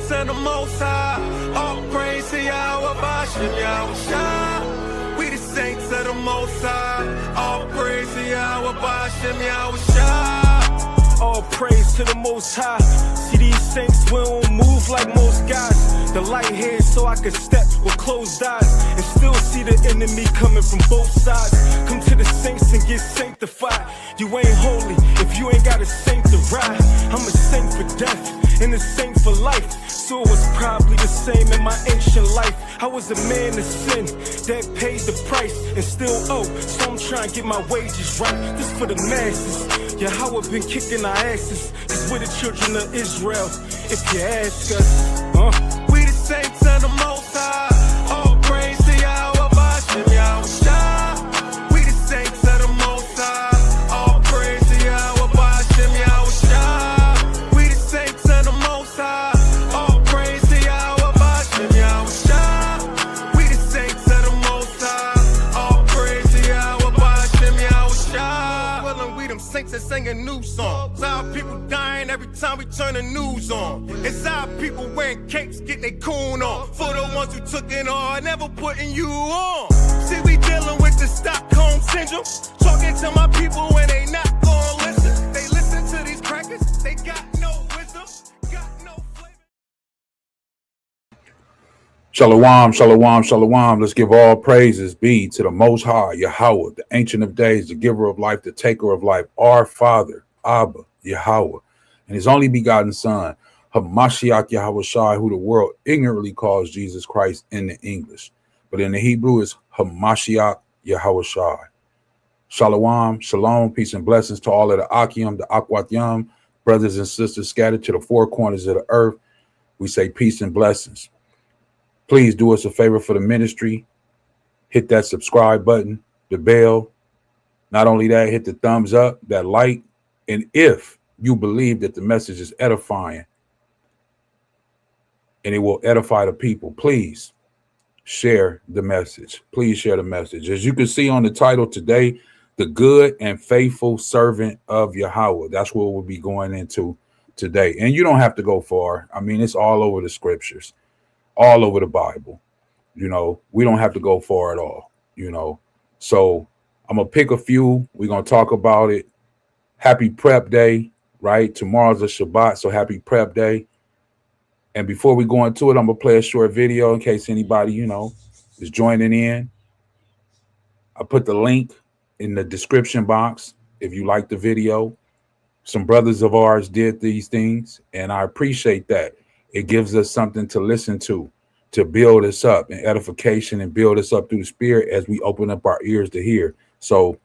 saints and the Most High. All praise to Yahawah, Ahchyam, Yahweh. We the saints of the Most High. All praise to Yahawah, Ahchyam, Yahweh. All praise to the Most High. See these saints, we don't move like most guys. The light here so I can step with closed eyes and still see the enemy coming from both sides. Come to the saints and get sanctified. You ain't holy if you ain't got a saint to ride. I'm a saint for death and a saint for life. So it was probably the same in my ancient life. I was a man of sin that paid the price and still owe. So I'm trying to get my wages right. This for the masses. Yahawah been kicking our asses, cause we're the children of Israel, if you ask us. We the saints and the Most High. All praise to Yahawah, Ahchyam, Yahweh. We the saints of the Most High. All praise to Yahawah, Ahchyam, Yahweh. We the saints and the Most High. All praise to Yahawah, Ahchyam, Yahweh. We the saints of the Most High. All praise to Yahawah, Ahchyam, Yahweh. Well, and we them saints that sing a new song. It's our people dying every time we turn the news on. It's our people wearing capes, getting their coon on. For the ones who took it all, never putting you on. See, we dealing with the Stockholm syndrome. Talking to my people when they not gonna listen. They listen to these crackers, they got no wisdom, got no flavor. Shalawam, shalawam, shalawam. Let's give all praises be to the Most High, Yahawah, the Ancient of Days, the Giver of Life, the Taker of Life, our Father, Abba, Yahawah, and His only begotten Son, Hamashiach Yahweh Shai, who the world ignorantly calls Jesus Christ in the English, but in the Hebrew is Hamashiach Yahweh Shai. Shalawam, shalom, peace and blessings to all of the Ahchyam, the Ahchwathyam, brothers and sisters scattered to the four corners of the earth. We say peace and blessings. Please do us a favor for the ministry. Hit that subscribe button, the bell. Not only that, hit the thumbs up, that like. And if you believe that the message is edifying and it will edify the people, please share the message. Please share the message. As you can see on the title today, the good and faithful servant of Yahawah. That's what we'll be going into today. And you don't have to go far. I mean, it's all over the scriptures, all over the Bible. You know, we don't have to go far at all, you know. So I'm going to pick a few. We're going to talk about it. Happy Prep Day, right? Tomorrow's a Shabbat, so happy Prep Day. And before we go into it, I'm going to play a short video in case anybody, you know, is joining in. I put the link in the description box if you like the video. Some brothers of ours did these things, and I appreciate that. It gives us something to listen to build us up in edification and build us up through the Spirit as we open up our ears to hear. So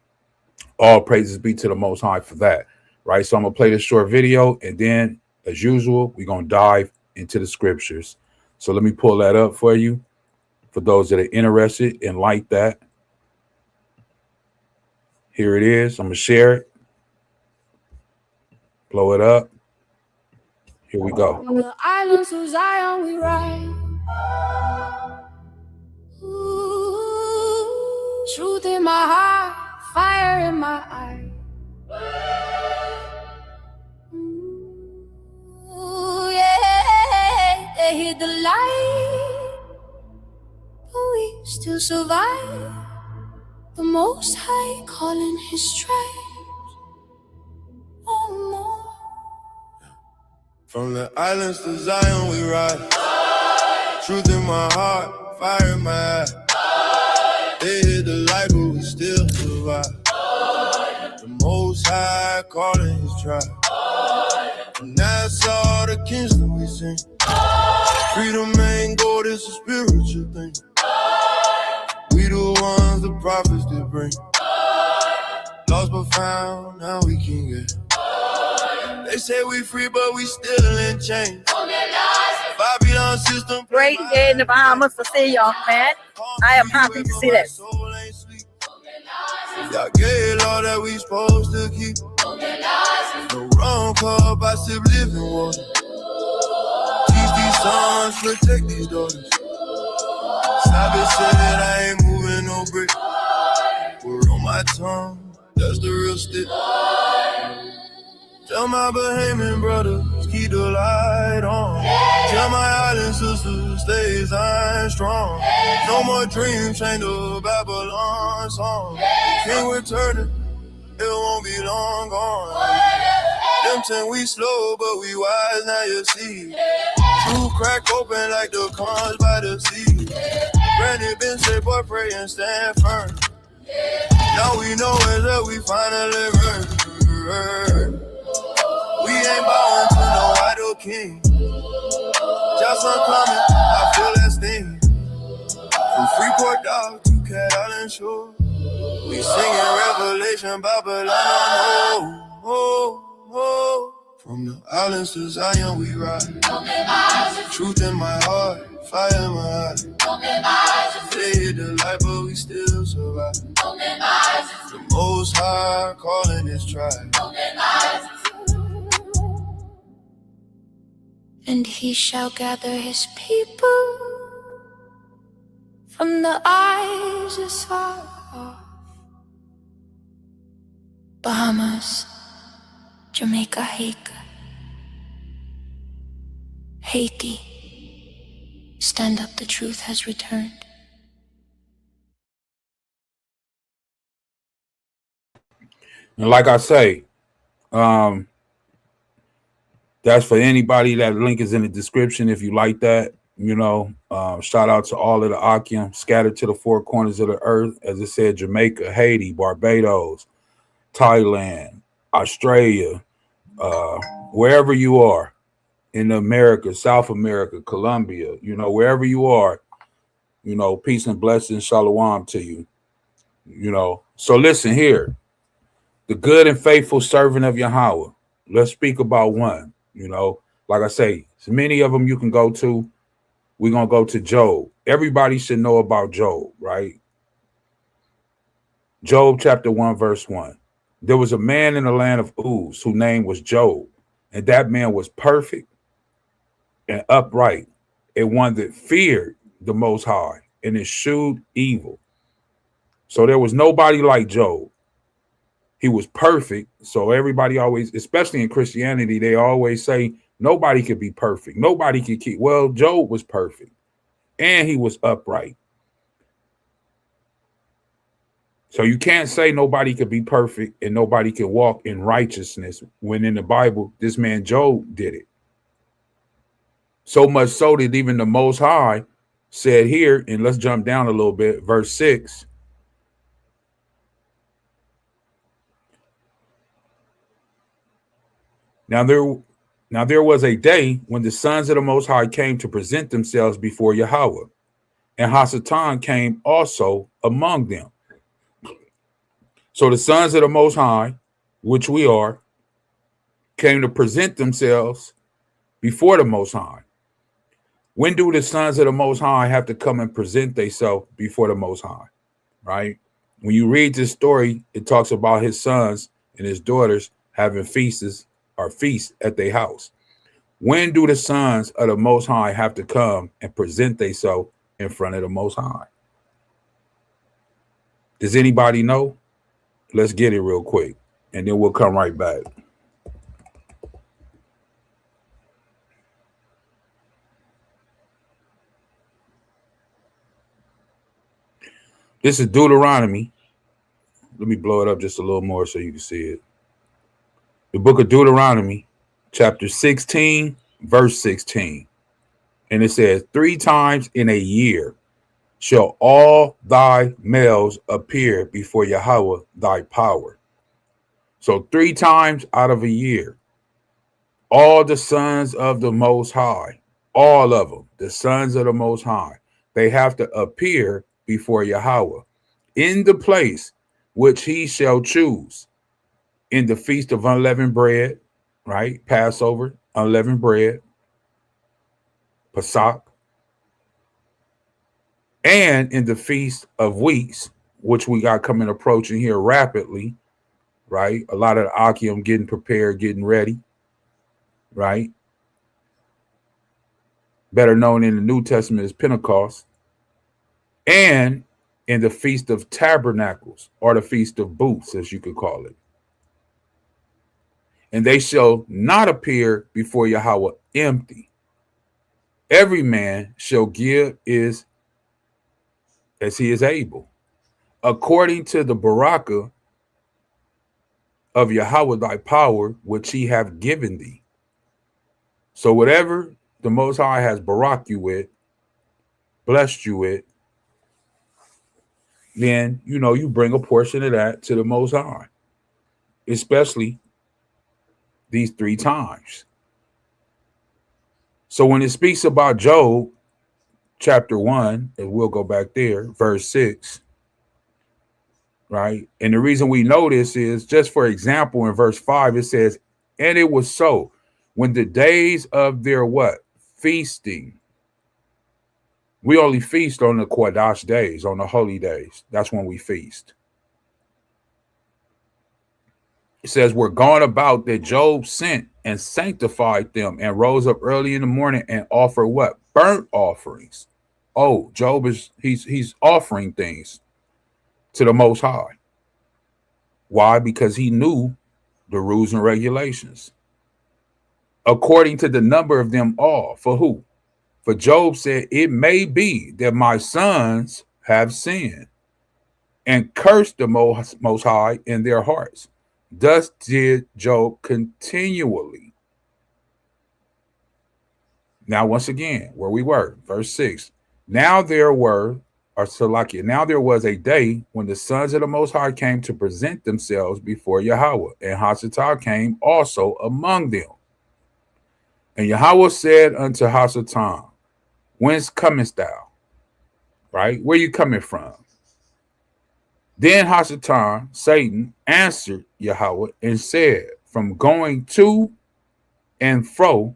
all praises be to the Most High for that, right? So I'm going to play this short video, and then, as usual, we're going to dive into the scriptures. So let me pull that up for you, for those that are interested and like that. Here it is. I'm going to share it. Blow it up. Here we go. On the islands of Zion we ride. Ooh, truth in my heart, fire in my eye. Ooh, yeah, they hid the light, but we still survive. The Most High calling His tribes. Oh no. From the islands to Zion we ride. Truth in my heart, fire in my eye. They hid the light, but we still survive. The Most High calling His tribe. From Nassau to Kingston we sing. Freedom ain't gold, it's a spiritual thing. We the ones the prophets did bring. Lost but found, now we can get. They say we free, but we still in chains. Babylon system. Great day in the Bahamas to see y'all, man. I am happy to see this. Y'all gave all that we supposed to keep. No wrong call by sip living water. Teach these sons, protect these daughters. Stop it, said I ain't moving no brick. Word on my tongue, that's the real stick. Tell my Bahamian brothers, keep the light on. Tell my stays strong. No more dreams, chained to Babylon song. King returning, it won't be long gone. Them 10 we slow, but we wise, now you see. True crack open like the corns by the sea. Granny been say, boy, pray and stand firm. Now we know it's that we finally earned. We ain't bowing to no idol king. Just coming, I feel that sting. From Freeport Dock to Cat Island Shore, we singing Revelation, Babylon, oh, oh, oh. From the islands to Zion we ride. Truth in my heart, fire in my eyes. They hit the light, but we still survive. The Most High calling His tribe. And He shall gather His people from the eyes afar off. Bahamas, Jamaica, Haiti, stand up, the truth has returned. And like I say, that's for anybody. That link is in the description if you like that. You know, shout out to all of the Ahchyam scattered to the four corners of the earth. As I said, Jamaica, Haiti, Barbados, Thailand, Australia, wherever you are in America, South America, Colombia, you know, wherever you are, you know, peace and blessings, Shalawam to you, you know. So listen here, the good and faithful servant of Yahawah. Let's speak about one, you know, like I say, so many of them you can go to. We're going to go to Job. Everybody should know about Job, right? Job chapter 1, verse 1. There was a man in the land of Uz whose name was Job, and that man was perfect and upright, and one that feared the Most High and eschewed evil. So there was nobody like Job. He was perfect. So everybody always, especially in Christianity, they always say nobody could be perfect. Nobody could keep. Well, Job was perfect and he was upright. So you can't say nobody could be perfect and nobody can walk in righteousness when in the Bible, this man Job did it. So much so that even the Most High said here, and let's jump down a little bit, verse 6. Now there was a day when the sons of the Most High came to present themselves before Yahawah, and Ahchwathyam came also among them. So the sons of the Most High, which we are, came to present themselves before the Most High. When do the sons of the Most High have to come and present themselves before the Most High, right? When you read this story, it talks about his sons and his daughters having feasts at their house. When do the sons of the Most High have to come and present themselves in front of the Most High? Does anybody know? Let's get it real quick, and then we'll come right back. This is Deuteronomy. Let me blow it up just a little more so you can see it. The book of Deuteronomy, chapter 16, verse 16. And it says, 3 times in a year shall all thy males appear before Yahawah thy power. So 3 times out of a year, all the sons of the Most High, all of them, the sons of the Most High, they have to appear before Yahawah in the place which he shall choose, in the feast of unleavened bread, right? Passover, unleavened bread, Pesach, and in the feast of weeks, which we got coming approaching here rapidly, right? A lot of the Ahchyam getting prepared, getting ready, right? Better known in the New Testament as Pentecost, and in the Feast of Tabernacles, or the Feast of Booths, as you could call it. And they shall not appear before Yahawah empty. Every man shall give is as he is able, according to the barakah of Yahawah thy power, which he have given thee. So whatever the Most High has baraked you with, blessed you with, then you bring a portion of that to the Most High, especially these 3 times. So when it speaks about Job, chapter 1, and we'll go back there, verse 6, right? And the reason we know this is, just for example, in verse 5, it says, and it was so, when the days of their what? Feasting. We only feast on the Qadash days, on the holy days. That's when we feast. It says, we're gone about that Job sent and sanctified them and rose up early in the morning and offered what? Burnt offerings. Oh, Job he's offering things to the Most High. Why? Because he knew the rules and regulations. According to the number of them all. For who? For Job said, it may be that my sons have sinned and cursed the Most High in their hearts. Thus did Job continually. Now, once again, where we were, verse 6. Now there was a day when the sons of the Most High came to present themselves before Yahawah, and Ahchwathyam came also among them. And Yahawah said unto Ahchwathyam, whence comest thou? Right? Where you coming from? Then Ahchwathyam, Satan, answered Yahawah and said, from going to and fro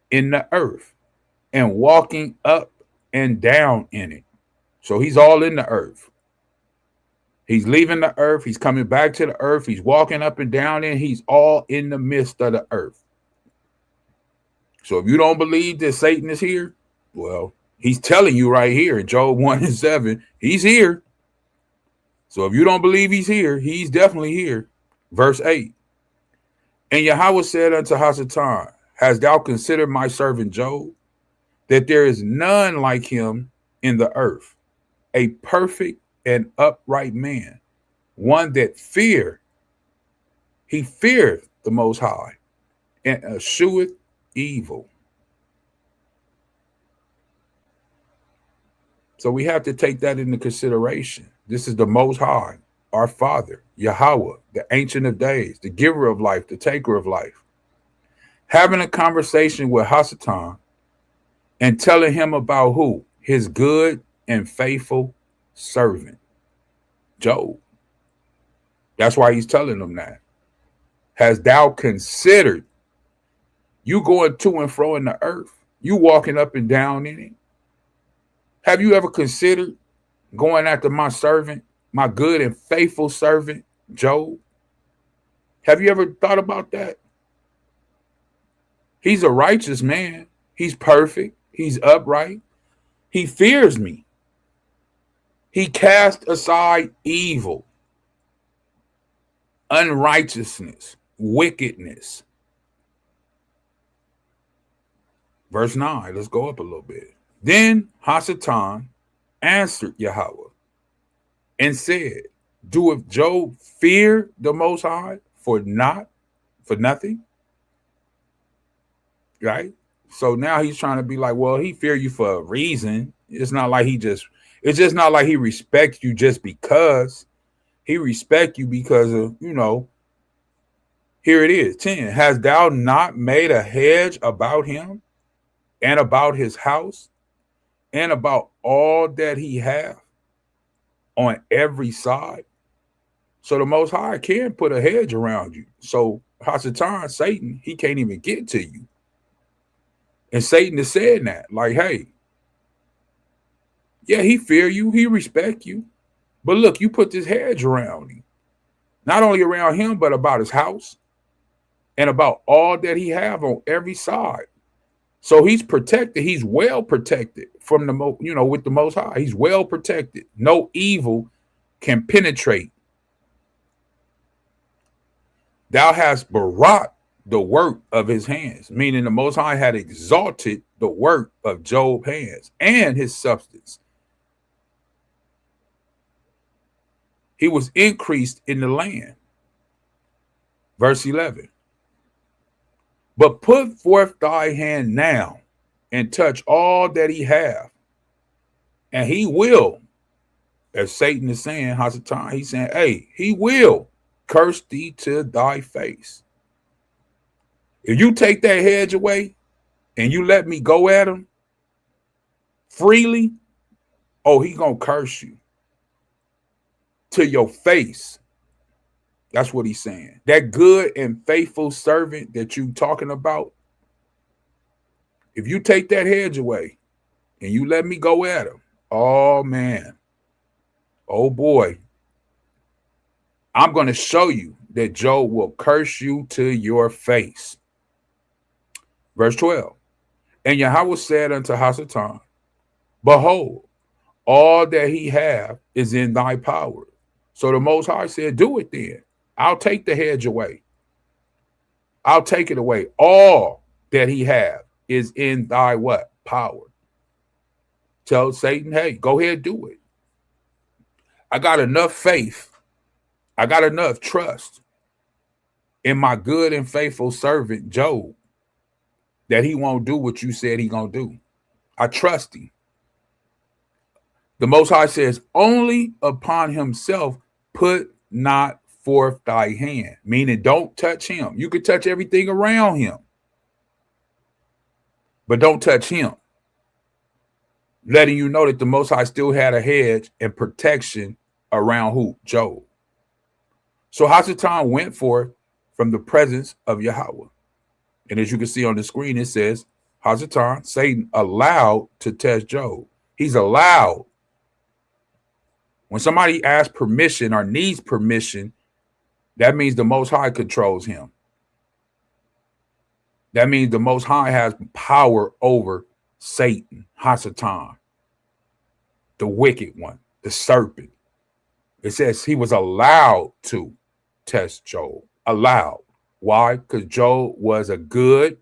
in the earth and walking up and down in it. So he's all in the earth. He's leaving the earth. He's coming back to the earth. He's walking up and down in. He's all in the midst of the earth. So if you don't believe that Satan is here, well, he's telling you right here in Job 1:7, he's here. So if you don't believe he's here, he's definitely here. Verse 8. And Yahawah said unto Ahchwathyam, hast thou considered my servant Job, that there is none like him in the earth, a perfect and upright man, one that he feareth the Most High, and escheweth evil. So we have to take that into consideration. This is the Most High, our Father, Yahawah, the Ancient of Days, the giver of life, the taker of life, having a conversation with Ahchwathyam and telling him about who? His good and faithful servant, Job. That's why he's telling them that. Has thou considered, you going to and fro in the earth, you walking up and down in it? Have you ever considered going after my servant, my good and faithful servant, Job? Have you ever thought about that? He's a righteous man. He's perfect. He's upright. He fears me. He cast aside evil, unrighteousness, wickedness. Verse 9, let's go up a little bit. Then Ahchwathyam answered Yahawah and said, doeth Job fear the Most High for nothing? Right? So now he's trying to be like, well, he fear you for a reason. It's just not like he respects you just because. He respects you because of, here it is, 10. Has thou not made a hedge about him and about his house and about all that he hath on every side? So the Most High can put a hedge around you. So Ahchwathyam, Satan, he can't even get to you. And Satan is saying that, like, hey, yeah, he fear you, he respect you. But look, you put this hedge around him. Not only around him, but about his house and about all that he have on every side. So he's protected. He's well protected from with the Most High. He's well protected. No evil can penetrate. Thou hast barak the work of his hands, meaning the Most High had exalted the work of Job's hands and his substance. He was increased in the land. Verse 11. But put forth thy hand now and touch all that he hath, and he will, as Satan is saying, Ahchwathyam, he's saying, hey, he will curse thee to thy face. If you take that hedge away and you let me go at him freely, oh, he gonna curse you to your face. That's what he's saying. That good and faithful servant that you talking about, if you take that hedge away and you let me go at him, oh man, oh boy, I'm going to show you that Job will curse you to your face. Verse 12. And Yahawah said unto Ahchwathyam, behold, all that he hath is in thy power. So the Most High said, do it then. I'll take the hedge away. I'll take it away. All that he hath is in thy what? Power. Tell Satan, hey, go ahead, do it. I got enough faith. I got enough trust in my good and faithful servant, Job, that he won't do what you said he gonna do. I trust him. The Most High says, only upon himself put not forth thy hand, meaning don't touch him. You could touch everything around him, but don't touch him. Letting you know that the Most High still had a hedge and protection around who? Job. So Ahchwathyam went forth from the presence of Yahawah. And as you can see on the screen, it says, Ahchwathyam, Satan allowed to test Job. He's allowed. When somebody asks permission or needs permission, that means the Most High controls him. That means the Most High has power over Satan, Ahchwathyam, the wicked one, the serpent. It says he was allowed to test Job. Allowed. Why? Because Job was a good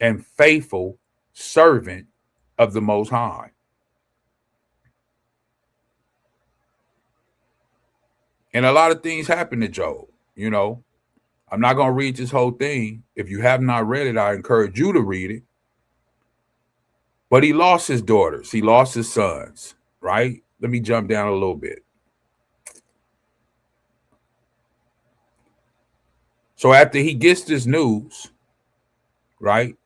and faithful servant of the Most High. And a lot of things happened to Job. You know, I'm not going to read this whole thing. If you have not read it, I encourage you to read it. But he lost his daughters. He lost his sons, right? Let me jump down a little bit. So after he gets this news, right?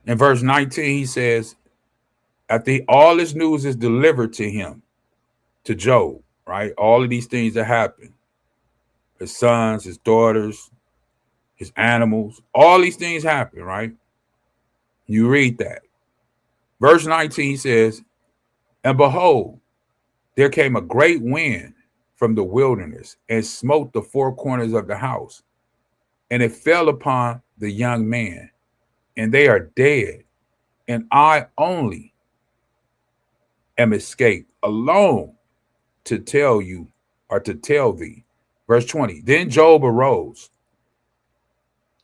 In verse 19, he says, after all this news is delivered to him, to Job, right? All of these things that happen, his sons, his daughters, his animals, all these things happen, right? You read that. Verse 19 says, and behold, there came a great wind from the wilderness and smote the four corners of the house, and it fell upon the young man, and they are dead, and I only am escaped alone to tell you or to tell thee. Verse 20, then Job arose.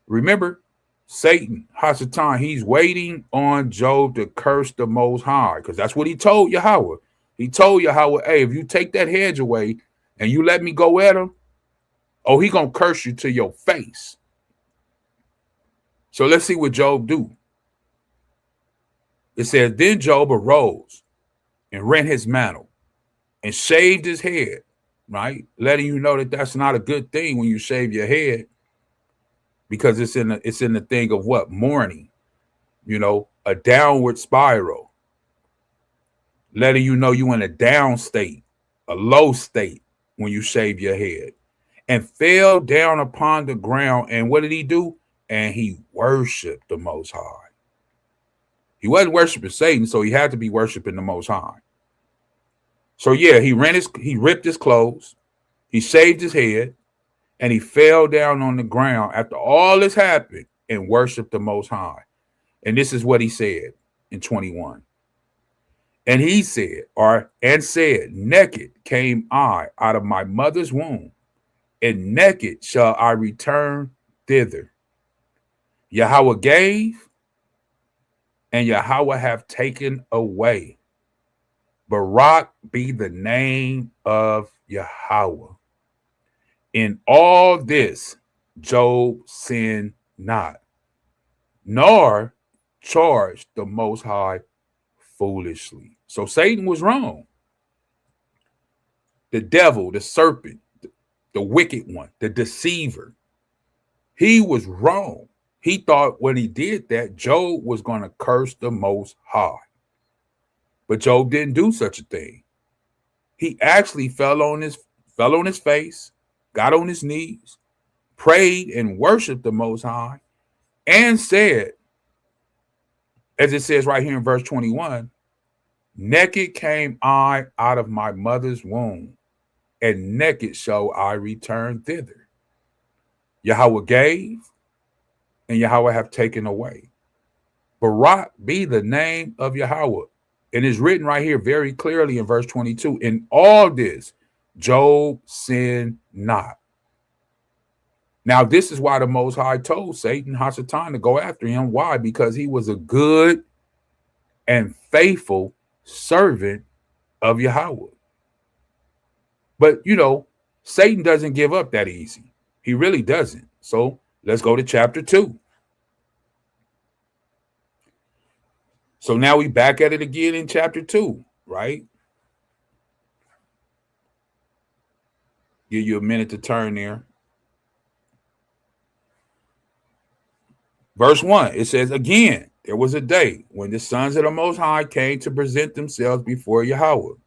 Remember, Satan, Ahchwathyam, he's waiting on Job to curse the Most High, because that's what he told Yahawah. He told Yahawah, hey, if you take that hedge away and you let me go at him, oh, he gonna curse you to your face. So let's see what Job do. It says, then Job arose and rent his mantle and shaved his head, right? Letting you know that that's not a good thing when you shave your head, because it's in the thing of what? Mourning, you know, a downward spiral. Letting you know you in a down state, a low state when you shave your head. And fell down upon the ground. And what did he do? And he worshiped the Most High. He wasn't worshiping Satan, so he had to be worshiping the Most High. So yeah, he ripped his clothes, he shaved his head, and he fell down on the ground after all this happened and worshiped the Most High. And this is what he said in 21. And he said, naked came I out of my mother's womb, and naked shall I return thither. Yahawah gave, and Yahawah have taken away. Barak be the name of Yahawah. In all this, Job sinned not, nor charged the Most High foolishly. So Satan was wrong. The devil, the serpent, the wicked one, the deceiver, he was wrong. He thought when he did that, Job was going to curse the Most High. But Job didn't do such a thing. He actually fell on his face, got on his knees, prayed and worshiped the Most High, and said, as it says right here in verse 21, naked came I out of my mother's womb, and naked shall I return thither. Yahawah gave, and Yahawah have taken away. Barak be the name of Yahawah. And it's written right here very clearly in verse 22. In all this, Job sinned not. Now, this is why the Most High told Satan, Ahchwathyam, to go after him. Why? Because he was a good and faithful servant of Yahawah. But, Satan doesn't give up that easy. He really doesn't. So let's go to chapter 2. So now we back at it again in chapter 2, right? Give you a minute to turn there. Verse 1, it says, again, there was a day when the sons of the Most High came to present themselves before Yahawah.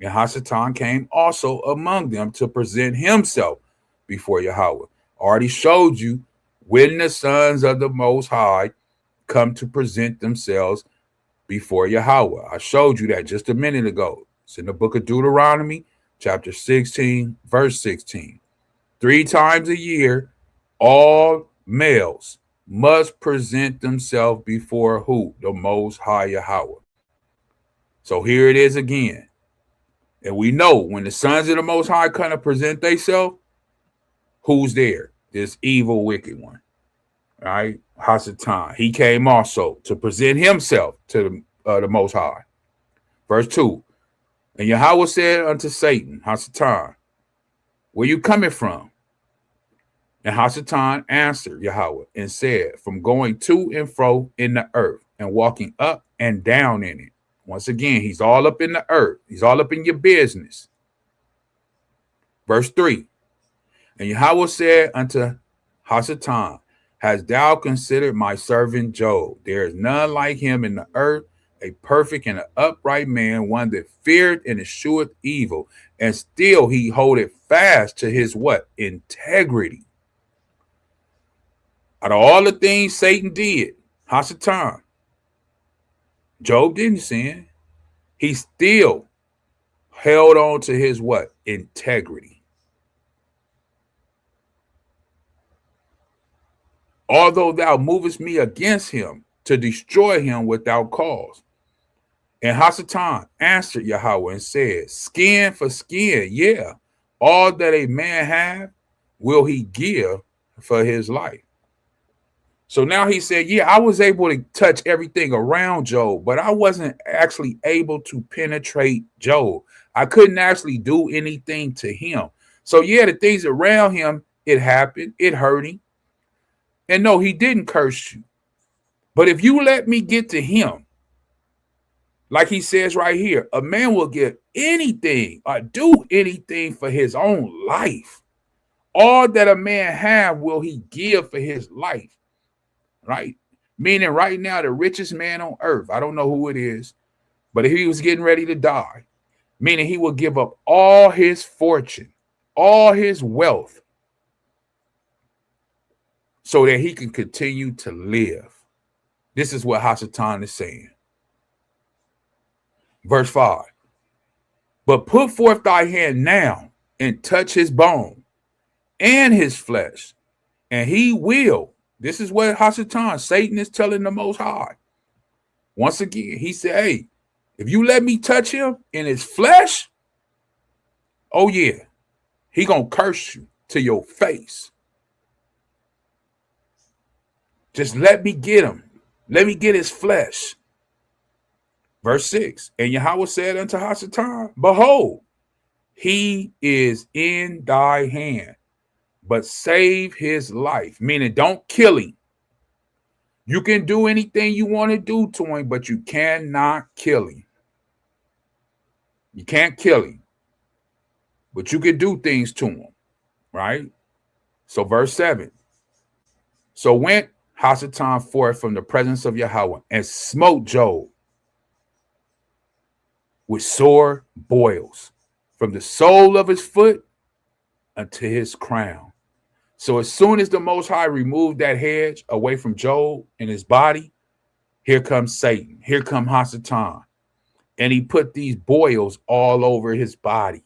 And Ahchwathyam came also among them to present himself before Yahawah. Already showed you when the sons of the Most High come to present themselves before Yahawah. I showed you that just a minute ago. It's in the book of Deuteronomy, chapter 16, verse 16. 3 times a year, all males must present themselves before who? The Most High Yahawah. So here it is again. And we know when the sons of the Most High kind of present themselves, who's there? This evil, wicked one. All right, Ahchwathyam. He came also to present himself to the Most High. Verse 2. And Yahawah said unto Satan, Ahchwathyam, where you coming from? And Ahchwathyam answered Yahawah and said, from going to and fro in the earth and walking up and down in it. Once again, he's all up in the earth. He's all up in your business. Verse 3. And Yahawah said unto Ahchwathyam, hast thou considered my servant Job? There is none like him in the earth, a perfect and an upright man, one that feared and escheweth evil, and still he holdeth fast to his what? Integrity. Out of all the things Satan did, Ahchwathyam, Job didn't sin. He still held on to his what? Integrity. Although thou movest me against him to destroy him without cause. And Ahchwathyam answered Yahawah and said, skin for skin, yeah, all that a man have will he give for his life. So now he said, yeah, I was able to touch everything around Job, but I wasn't actually able to penetrate Job. I couldn't actually do anything to him. So yeah, the things around him, it happened, it hurt him. And no, he didn't curse you. But if you let me get to him, like he says right here, a man will give anything or do anything for his own life. All that a man have will he give for his life. Right? Meaning right now, the richest man on earth, I don't know who it is, but if he was getting ready to die, meaning he will give up all his fortune, all his wealth, so that he can continue to live. This is what Ahchwathyam is saying. Verse 5. But put forth thy hand now and touch his bone and his flesh, and he will. This is what Ahchwathyam, Satan is telling the Most High. Once again, he said, hey, if you let me touch him in his flesh, oh yeah, he gonna curse you to your face. Just let me get him. Let me get his flesh. Verse 6. And Yahawah said unto Ahchwathyam, behold, he is in thy hand, but save his life. Meaning, don't kill him. You can do anything you want to do to him, but you cannot kill him. You can't kill him, but you can do things to him, right? So verse 7. So went Ahchwathyam forth from the presence of Yahawah and smote Job with sore boils from the sole of his foot unto his crown. So as soon as the Most High removed that hedge away from Job and his body, here comes Satan. Here comes Ahchwathyam. And he put these boils all over his body.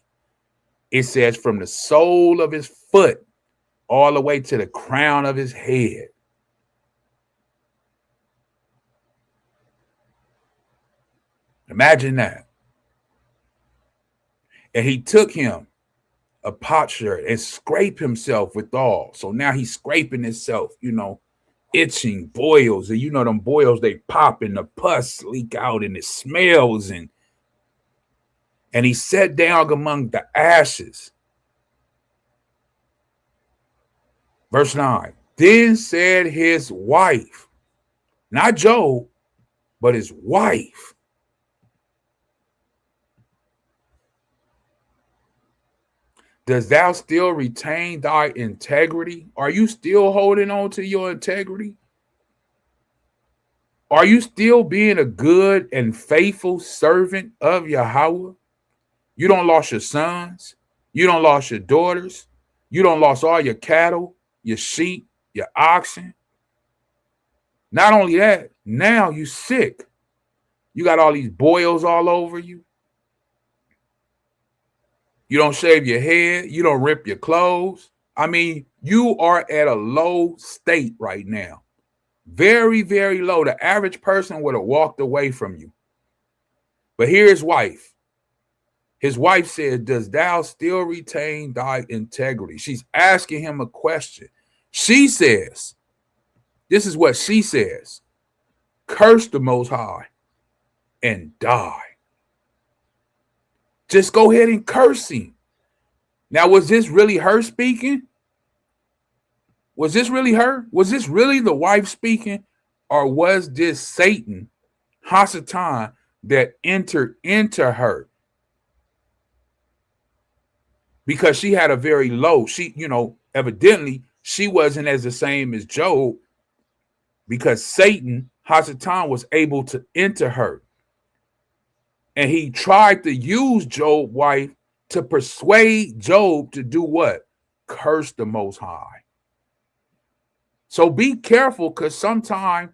It says from the sole of his foot all the way to the crown of his head. Imagine that. And he took him a potsherd and scraped himself withal. So now he's scraping himself, itching, boils. And them boils, they pop and the pus leak out and it smells. And he sat down among the ashes. Verse 9. Then said his wife, not Job, but his wife, does thou still retain thy integrity? Are you still holding on to your integrity? Are you still being a good and faithful servant of Yahawah? You don't lost your sons. You don't lost your daughters. You don't lost all your cattle, your sheep, your oxen. Not only that, now you sick. You got all these boils all over you. You don't shave your head. You don't rip your clothes. I mean, you are at a low state right now. Very, very low. The average person would have walked away from you. But here's his wife. His wife said, does thou still retain thy integrity? She's asking him a question. She says, this is what she says, curse the Most High and die. Just go ahead and curse him. Now, was this really her speaking? Was this really her? Was this really the wife speaking? Or was this Satan, Ahchwathyam, that entered into her? Because she had a very low, evidently she wasn't as the same as Job, because Satan, Ahchwathyam, was able to enter her. And he tried to use Job's wife to persuade Job to do what? Curse the Most High. So be careful, because sometimes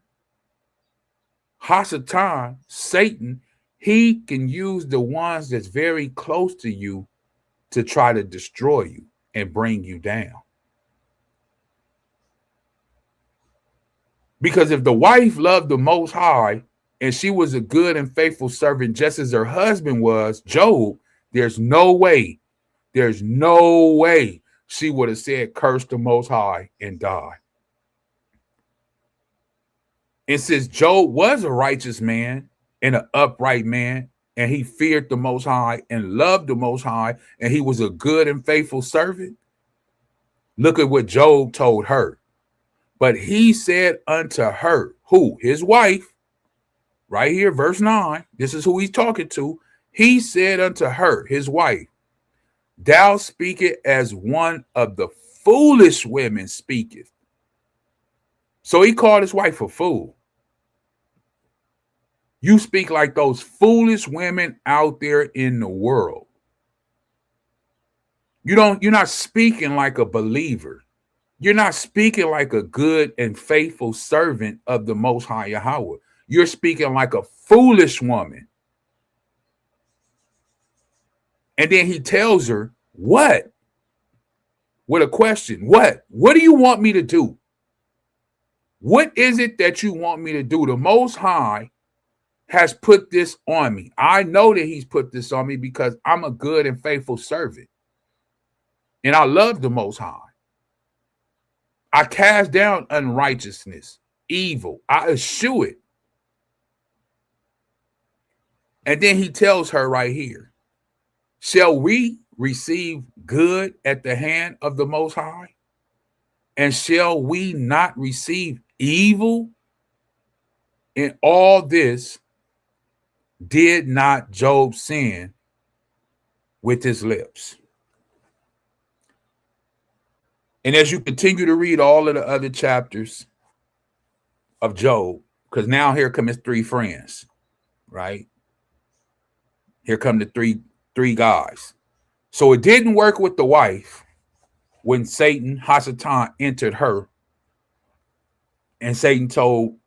Ahchwathyam, Satan, he can use the ones that's very close to you to try to destroy you and bring you down. Because if the wife loved the Most High, and she was a good and faithful servant just as her husband was, Job, there's no way she would have said, curse the Most High and die. And since Job was a righteous man and an upright man, and he feared the Most High and loved the Most High, and he was a good and faithful servant, look at what Job told her. But he said unto her, who? His wife. Right here, verse 9, this is who he's talking to. He said unto her, his wife, thou speakest as one of the foolish women speaketh. So he called his wife a fool. You speak like those foolish women out there in the world. You're not speaking like a believer. You're not speaking like a good and faithful servant of the Most High Yahawah. You're speaking like a foolish woman. And then he tells her, what? With a question. What? What do you want me to do? What is it that you want me to do? The Most High has put this on me. I know that he's put this on me because I'm a good and faithful servant. And I love the Most High. I cast down unrighteousness. evil. I eschew it. And then he tells her right here, shall we receive good at the hand of the Most High? And shall we not receive evil? In all this, did not Job sin with his lips? And as you continue to read all of the other chapters of Job, because now here come his three friends, right? Here come the three guys. So it didn't work with the wife when Satan, Ahchwathyam, entered her. And Satan told,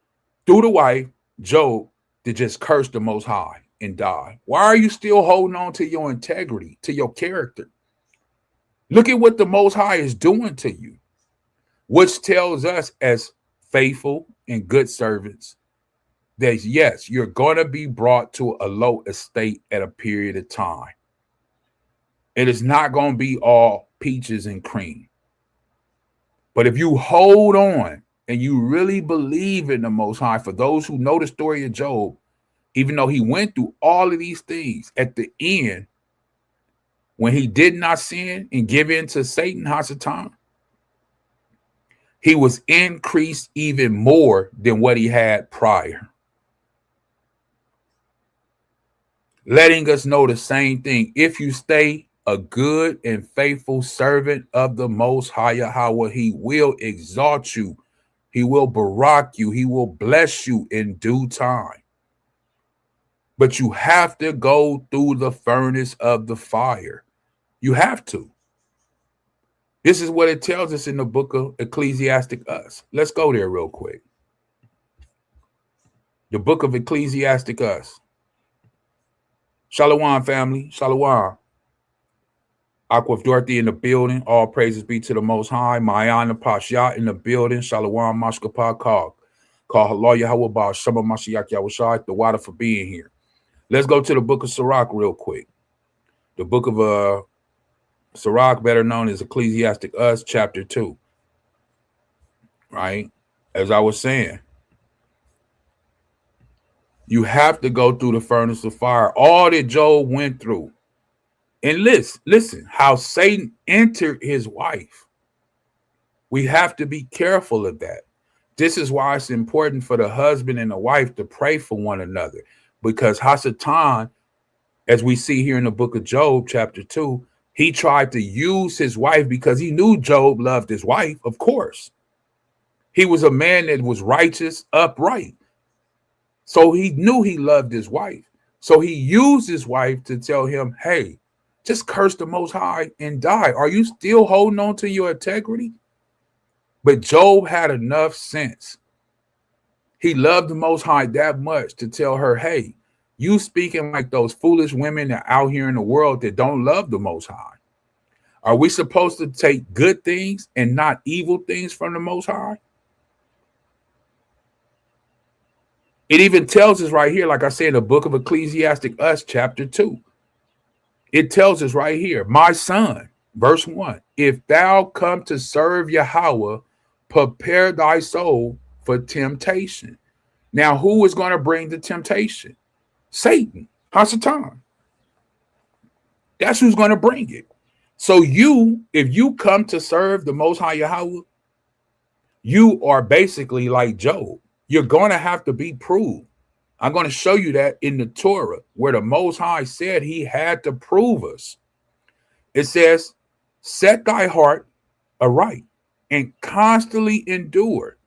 through the wife, Job, to just curse the Most High and die. Why are you still holding on to your integrity, to your character? Look at what the Most High is doing to you, which tells us as faithful and good servants that, yes, you're going to be brought to a low estate at a period of time. It is not going to be all peaches and cream. But if you hold on and you really believe in the Most High, for those who know the story of Job, even though he went through all of these things, at the end, when he did not sin and give in to Satan, Ahchwathyam, he was increased even more than what he had prior. Letting us know the same thing. If you stay a good and faithful servant of the Most High Yahawah, he will exalt you. He will barak you. He will bless you in due time. But you have to go through the furnace of the fire. You have to. This is what it tells us in the book of Ecclesiasticus. Let's go there real quick. The book of Ecclesiasticus. Shalawam, family. Shalawam. Ahchwathyam in the building. All praises be to the Most High. Mayana Pasha in the building. Shalawam Mashkapa Kag. Call Halal Yahawah Ba Shama Mashiach Yahushai. The water for being here. Let's go to the book of Sirach real quick. The book of Sirach, better known as Ecclesiasticus, chapter 2. Right? As I was saying, you have to go through the furnace of fire. All that Job went through. And listen, how Satan entered his wife. We have to be careful of that. This is why it's important for the husband and the wife to pray for one another. Because Ahchwathyam, as we see here in the book of Job, chapter 2, he tried to use his wife because he knew Job loved his wife, of course. He was a man that was righteous, upright. So he knew he loved his wife. So he used his wife to tell him, hey, just curse the Most High and die. Are you still holding on to your integrity? But Job had enough sense. He loved the Most High that much to tell her, hey, you speaking like those foolish women that are out here in the world that don't love the Most High. Are we supposed to take good things and not evil things from the Most High? It even tells us right here, like I said, in the book of Ecclesiasticus, chapter 2. It tells us right here, my son, verse 1, if thou come to serve Yahawah, prepare thy soul for temptation. Now, who is going to bring the temptation? Satan, Ahchwathyam. That's who's going to bring it. So if you come to serve the Most High Yahawah, you are basically like Job. You're going to have to be proved. I'm going to show you that in the Torah, where the Most High said he had to prove us. It says, set thy heart aright and constantly endure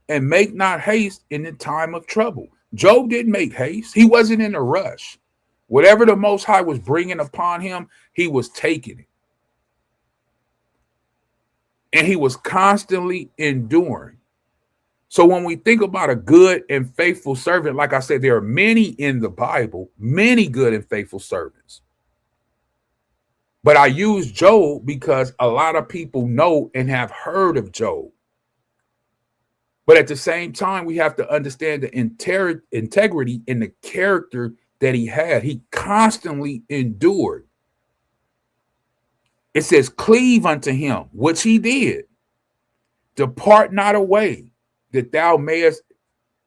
and make not haste in the time of trouble. Job didn't make haste. He wasn't in a rush. Whatever the Most High was bringing upon him, he was taking it. And he was constantly enduring. So when we think about a good and faithful servant, like I said, there are many in the Bible, many good and faithful servants. But I use Job because a lot of people know and have heard of Job. But at the same time, we have to understand the integrity and the character that he had. He constantly endured. It says, cleave unto him, which he did. Depart not away, that thou mayest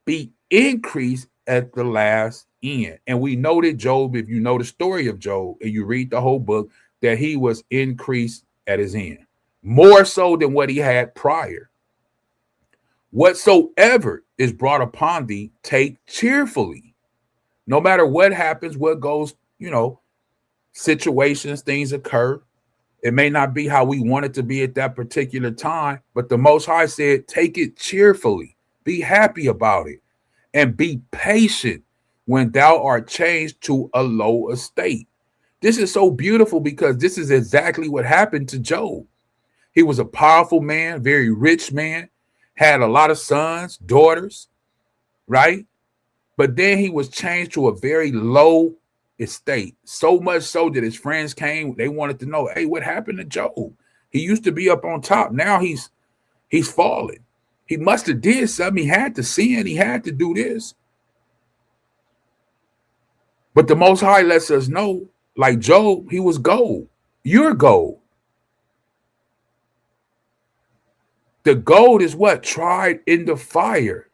be increased at the last end. And we know that Job, if you know the story of Job and you read the whole book, that he was increased at his end, more so than what he had prior. Whatsoever is brought upon thee, take cheerfully. No matter what happens, what goes, situations, things occur. It may not be how we want it to be at that particular time, but the Most High said, take it cheerfully, be happy about it, and be patient when thou art changed to a low estate. This is so beautiful because this is exactly what happened to Job. He was a powerful man, very rich man, had a lot of sons, daughters, right? But then he was changed to a very low estate, so much so that his friends came. They wanted to know, hey, what happened to Job? He used to be up on top. Now he's fallen. He must have did something. He had to sin. He had to do this. But the Most High lets us know, like Job, he was gold. You're gold. The gold is what? Tried in the fire,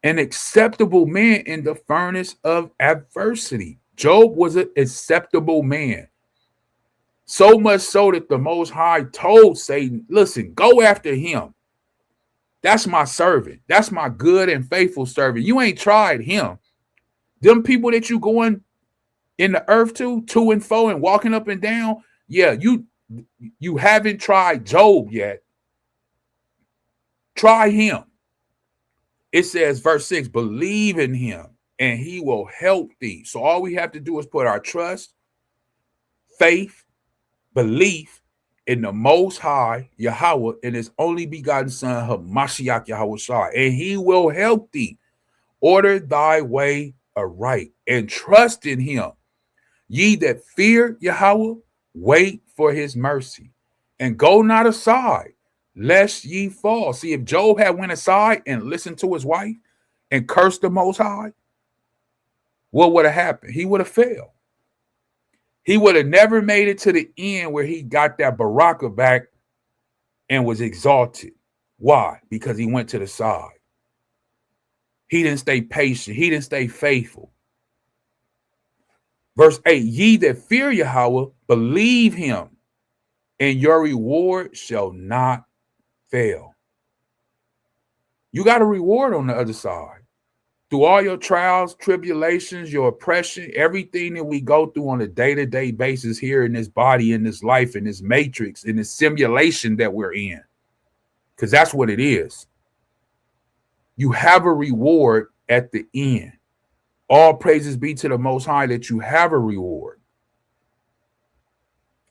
an acceptable man in the furnace of adversity. Job was an acceptable man. So much so that the Most High told Satan, listen, go after him. That's my servant. That's my good and faithful servant. You ain't tried him. Them people that you going in the earth to and fro and walking up and down, yeah, you haven't tried Job yet. Try him. It says, verse 6, believe in him and he will help thee. So all we have to do is put our trust, faith, belief in the Most High, Yahawah, and his only begotten son, Hamashiach Yahawah, and he will help thee. Order thy way aright and trust in him. Ye that fear Yahawah, wait for his mercy and go not aside, lest ye fall. See, if Job had went aside and listened to his wife and cursed the Most High, what would have happened? He would have failed. He would have never made it to the end where he got that Baraka back and was exalted. Why? Because he went to the side. He didn't stay patient. He didn't stay faithful. Verse 8, ye that fear Yahawah, believe him, and your reward shall not fail. You got a reward on the other side. Through all your trials, tribulations, your oppression, everything that we go through on a day-to-day basis here in this body, in this life, in this matrix, in this simulation that we're in, because that's what it is. You have a reward at the end. All praises be to the Most High that you have a reward.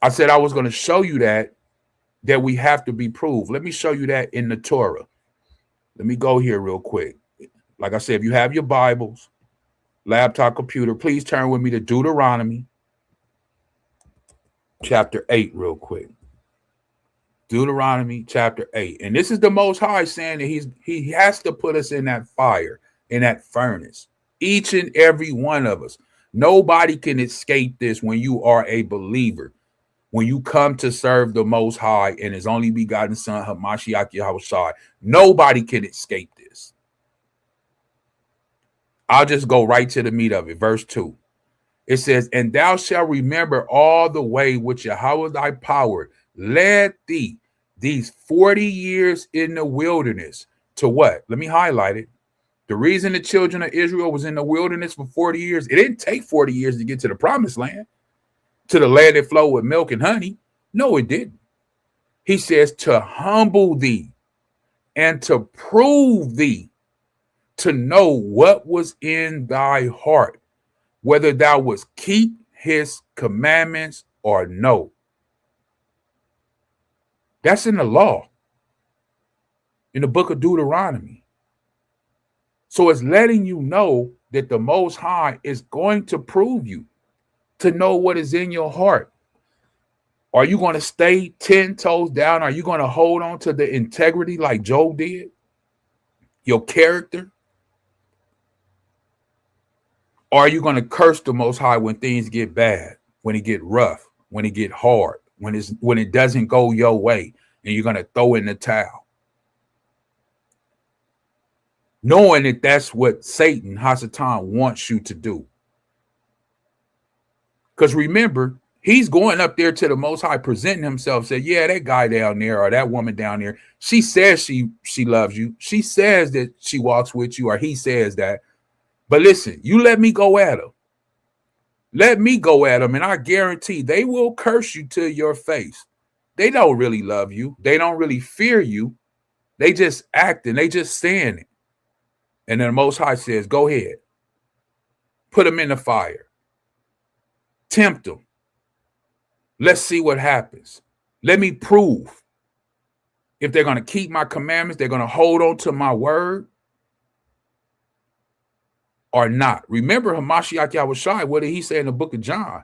I said I was going to show you that we have to be proved. Let me show you that in the Torah. Let me go here real quick. Like I said, if you have your Bibles, laptop, computer, please turn with me to Deuteronomy chapter 8 real quick. Deuteronomy chapter 8. And this is the Most High saying that he has to put us in that fire, in that furnace. Each and every one of us. Nobody can escape this when you are a believer. When you come to serve the Most High and his only begotten son, Hamashiach Yahawah, nobody can escape this. I'll just go right to the meat of it. Verse 2. It says, and thou shalt remember all the way which Yahawah thy power led thee these 40 years in the wilderness to what? Let me highlight it. The reason the children of Israel was in the wilderness for 40 years, it didn't take 40 years to get to the promised land, to the land that flowed with milk and honey. No, it didn't. He says to humble thee and to prove thee, to know what was in thy heart, whether thou wouldst keep his commandments or no. That's in the law, in the book of Deuteronomy. So it's letting you know that the Most High is going to prove you, to know what is in your heart. Are you going to stay 10 toes down? Are you going to hold on to the integrity like Job did? Your character? Or are you going to curse the Most High when things get bad, when it get rough, when it get hard, when it doesn't go your way, and you're going to throw in the towel? knowing that that's what Satan, Hasatan, wants you to do. Because remember, he's going up there to the Most High, presenting himself, say, yeah, that guy down there or that woman down there, she says she loves you. She says that she walks with you, or he says that. But listen, you let me go at her. Let me go at them, and I guarantee they will curse you to your face. They don't really love you. They don't really fear you. They just acting. They just saying it. And then the Most High says, go ahead. Put them in the fire. Tempt them. Let's see what happens. Let me prove if they're going to keep my commandments, they're going to hold on to my word or not. Remember, Hamashiach Yahushua, what did he say in the book of John?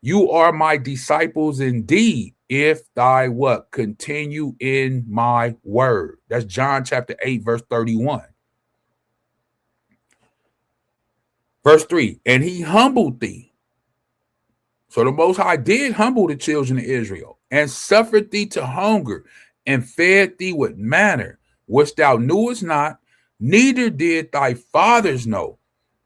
You are my disciples indeed, if thy what? Continue in my word. That's John chapter 8, verse 31. Verse 3, and he humbled thee. So the Most High did humble the children of Israel, and suffered thee to hunger, and fed thee with manna, which thou knewest not, neither did thy fathers know,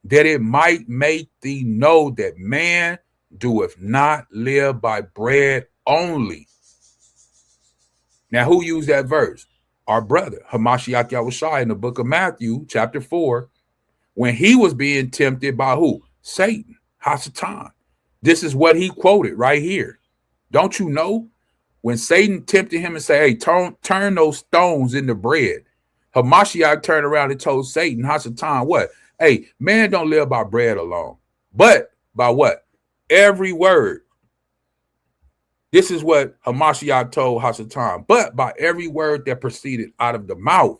that it might make thee know that man doeth not live by bread only. Now, who used that verse? Our brother, Hamashiach Yahushua, in the book of Matthew, chapter 4, when he was being tempted by who? Satan, Hasatan. This is what he quoted right here. Don't you know? When Satan tempted him and said, hey, turn those stones into bread, Hamashiach turned around and told Satan, Hasatan, what? Hey, man don't live by bread alone, but by what? Every word. This is what Hamashiach told Hasatan, but by every word that proceeded out of the mouth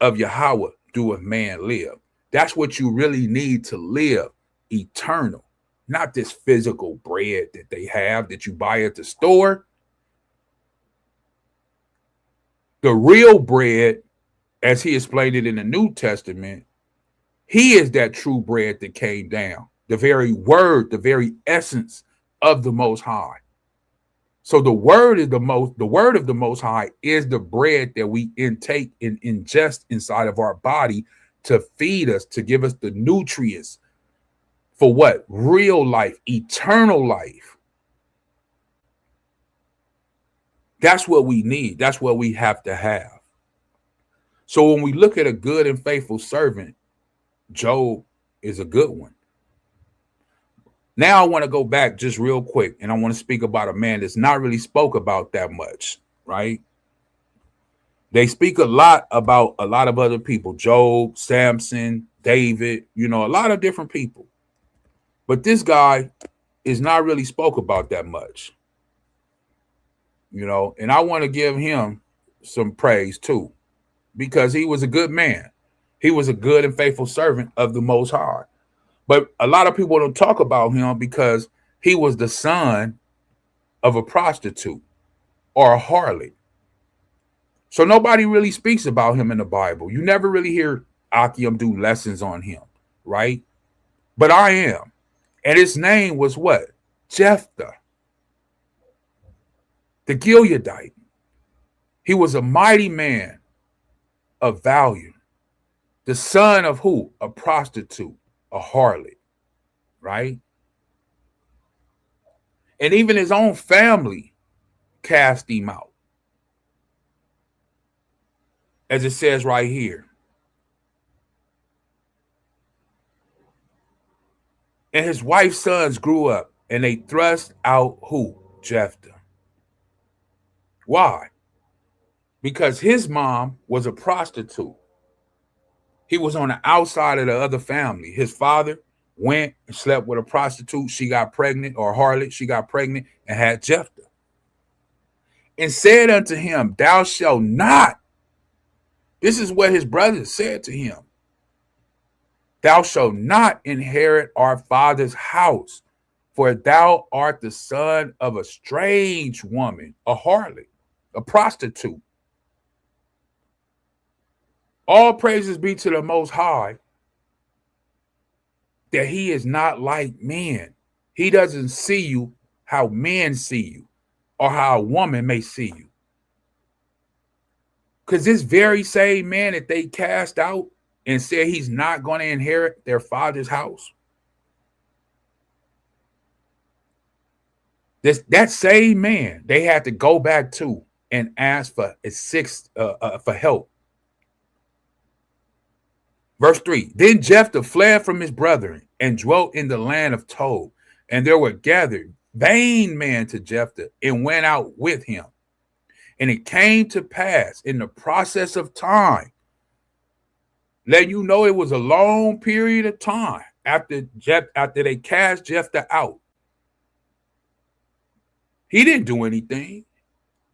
of Yahawah doeth man live. That's what you really need to live, eternal, not this physical bread that they have that you buy at the store. The real bread, as he explained it in the New Testament, he is that true bread that came down, the very word, the very essence of the Most High. So the word of the Most High is the bread that we intake and ingest inside of our body to feed us, to give us the nutrients for what? Real life, eternal life. That's what we need. That's what we have to have. So when we look at a good and faithful servant, Job is a good one. Now I want to go back just real quick, and I want to speak about a man that's not really spoke about that much, right? They speak a lot about a lot of other people, Job, Samson, David, a lot of different people. But this guy is not really spoke about that much, and I want to give him some praise too, because he was a good man. He was a good and faithful servant of the Most High. But a lot of people don't talk about him because he was the son of a prostitute or a harlot. So nobody really speaks about him in the Bible. You never really hear Ahchyam do lessons on him, right? But I am. And his name was what? Jephthah, the Gileadite. He was a mighty man of value. The son of who? A prostitute, a harlot, right? And even his own family cast him out. As it says right here. And his wife's sons grew up, and they thrust out who? Jephthah. Why? Because his mom was a prostitute. He was on the outside of the other family. His father went and slept with a prostitute. She got pregnant, or harlot. She got pregnant and had Jephthah. And said unto him, thou shalt not. This is what his brothers said to him. Thou shalt not inherit our father's house, for thou art the son of a strange woman, a harlot, a prostitute. All praises be to the Most High that he is not like men. He doesn't see you how men see you or how a woman may see you. Because this very same man that they cast out and said he's not going to inherit their father's house, that same man they had to go back to and ask for for help. Verse 3, then Jephthah fled from his brethren and dwelt in the land of Tob, and there were gathered vain men to Jephthah and went out with him. And it came to pass in the process of time, letting you know it was a long period of time after they cast Jephthah out. He didn't do anything.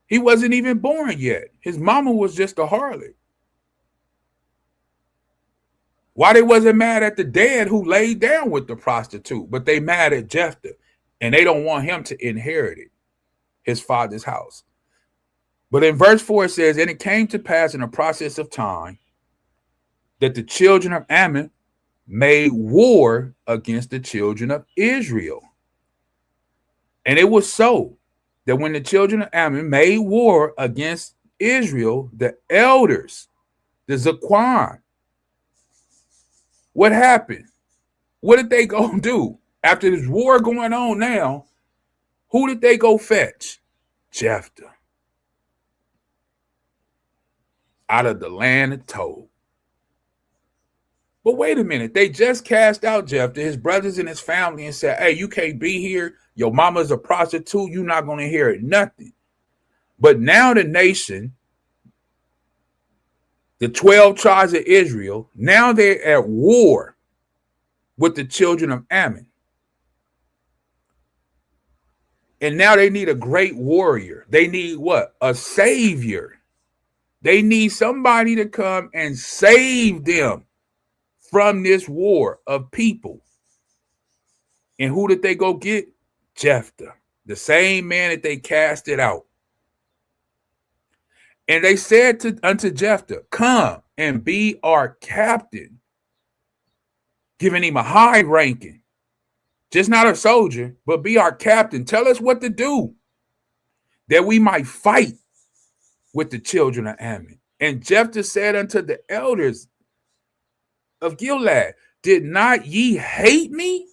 He wasn't even born yet. His mama was just a harlot. Why they wasn't mad at the dad who laid down with the prostitute, but they mad at Jephthah, and they don't want him to inherit it, his father's house. But in verse 4 it says, and it came to pass in the process of time that the children of Ammon made war against the children of Israel. And it was so that when the children of Ammon made war against Israel, the elders, the Zaquan, what happened? What did they go do? After this war going on now, who did they go fetch? Jephthah. Out of the land of Tob. But wait a minute, they just cast out Jephthah, his brothers and his family, and said, hey, you can't be here. Your mama's a prostitute. You're not going to inherit nothing. But now the nation, the 12 tribes of Israel, now they're at war with the children of Ammon. And now they need a great warrior. They need what? A savior. They need somebody to come and save them from this war of people. And who did they go get? Jephthah, the same man that they casted out. And they said unto Jephthah, come and be our captain, giving him a high ranking, just not a soldier, but be our captain. Tell us what to do, that we might fight with the children of Ammon. And Jephthah said unto the elders of Gilead, did not ye hate me?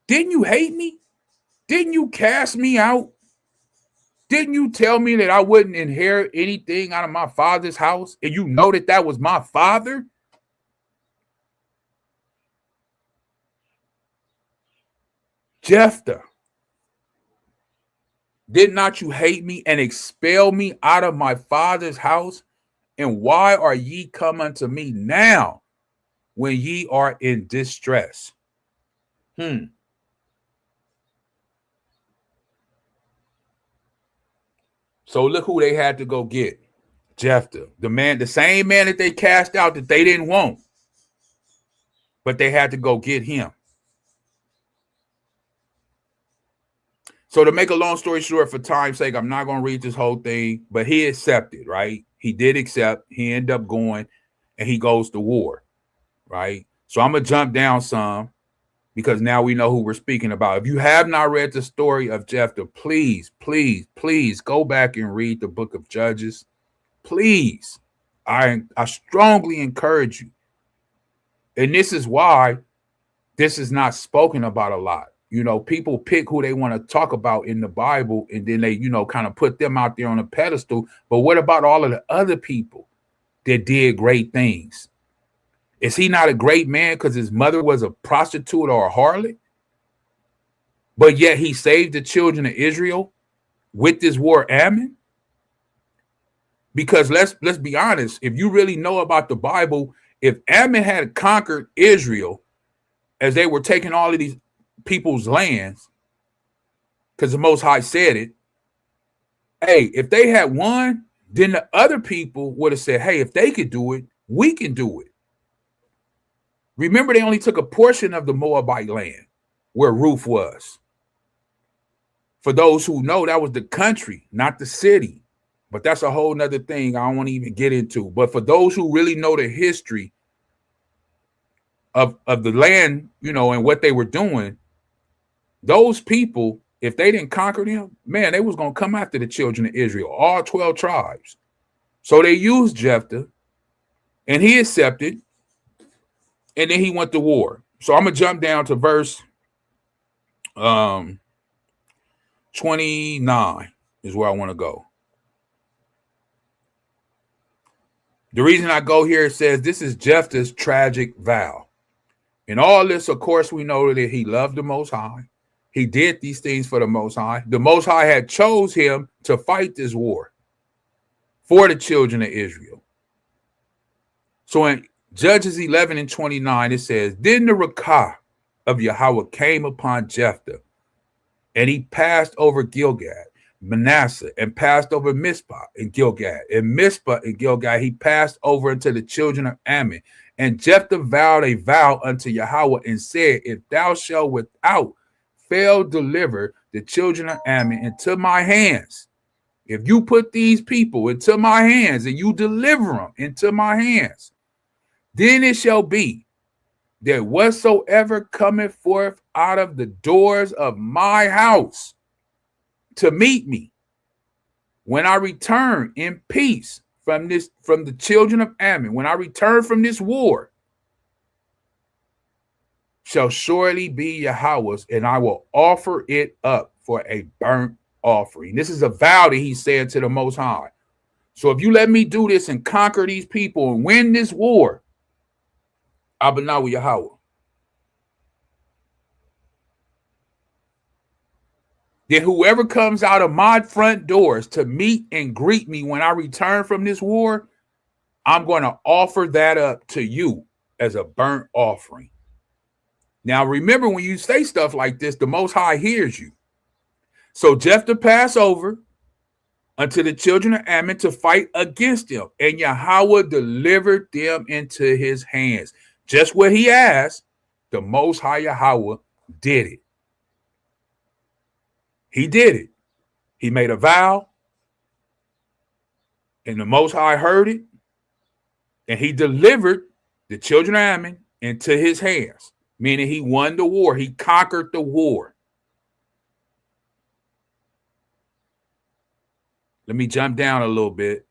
Didn't you hate me? Didn't you cast me out? Didn't you tell me that I wouldn't inherit anything out of my father's house? And you know that that was my father? Jephthah, did not you hate me and expel me out of my father's house? And why are ye come unto me now when ye are in distress? So look who they had to go get. Jephthah, the same man that they cast out that they didn't want. But they had to go get him. So to make a long story short, for time's sake, I'm not going to read this whole thing, but he accepted, right? He did accept. He ended up going and he goes to war, right? So I'm going to jump down some because now we know who we're speaking about. If you have not read the story of Jephthah, please, please, please go back and read the book of Judges. Please. I strongly encourage you. And this is why this is not spoken about a lot. You know, people pick who they want to talk about in the Bible, and then they, kind of put them out there on a pedestal. But what about all of the other people that did great things? Is he not a great man because his mother was a prostitute or a harlot? But yet he saved the children of Israel with this war Ammon? Because let's be honest, if you really know about the Bible, if Ammon had conquered Israel as they were taking all of these people's lands, because the Most High said it, hey, if they had won, then the other people would have said, hey, if they could do it, we can do it. Remember, they only took a portion of the Moabite land where Ruth was. For those who know, that was the country, not the city. But that's a whole nother thing I don't want to even get into. But for those who really know the history of the land, and what they were doing, those people if they didn't conquer them, man, they was going to come after the children of Israel, all 12 tribes. So they used Jephthah, and he accepted, and then he went to war. So I'm going to jump down to verse 29 is where I want to go. The reason I go here, it says this is Jephthah's tragic vow. In all this, of course, we know that he loved the Most High. He did these things for the Most High. The Most High had chose him to fight this war for the children of Israel. So in Judges 11 and 29, it says, then the Rakah of Yahawah came upon Jephthah, and he passed over Gilgad, Manasseh, and passed over Mizpah and Gilgad. And Mizpah and Gilgad he passed over unto the children of Ammon. And Jephthah vowed a vow unto Yahawah and said, if thou shalt without fail deliver the children of Ammon into my hands, if you put these people into my hands and you deliver them into my hands, then it shall be that whatsoever cometh forth out of the doors of my house to meet me, when I return in peace from the children of Ammon, when I return from this war, shall surely be Yahawah's, and I will offer it up for a burnt offering. This is a vow that he said to the Most High. So if you let me do this and conquer these people and win this war, I'll be now with Yahawah. Then whoever comes out of my front doors to meet and greet me when I return from this war, I'm going to offer that up to you as a burnt offering. Now, remember, when you say stuff like this, the Most High hears you. So Jephthah passed over unto the children of Ammon to fight against them, and Yahawah delivered them into his hands. Just what he asked, the Most High Yahawah did it. He did it. He made a vow, and the Most High heard it, and he delivered the children of Ammon into his hands, meaning he won the war. He conquered the war. Let me jump down a little bit.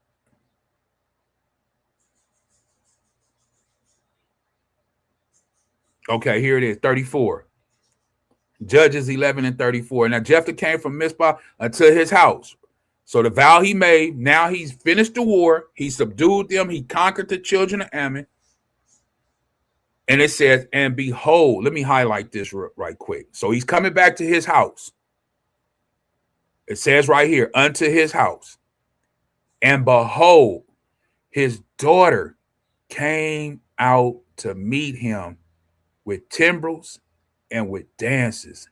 Okay, here it is, 34. Judges 11 and 34. Now, Jephthah came from Mizpah unto his house. So the vow he made, now he's finished the war. He subdued them. He conquered the children of Ammon. And it says, and behold, let me highlight this right quick. So he's coming back to his house. It says right here, unto his house. And behold, his daughter came out to meet him with timbrels and with dances,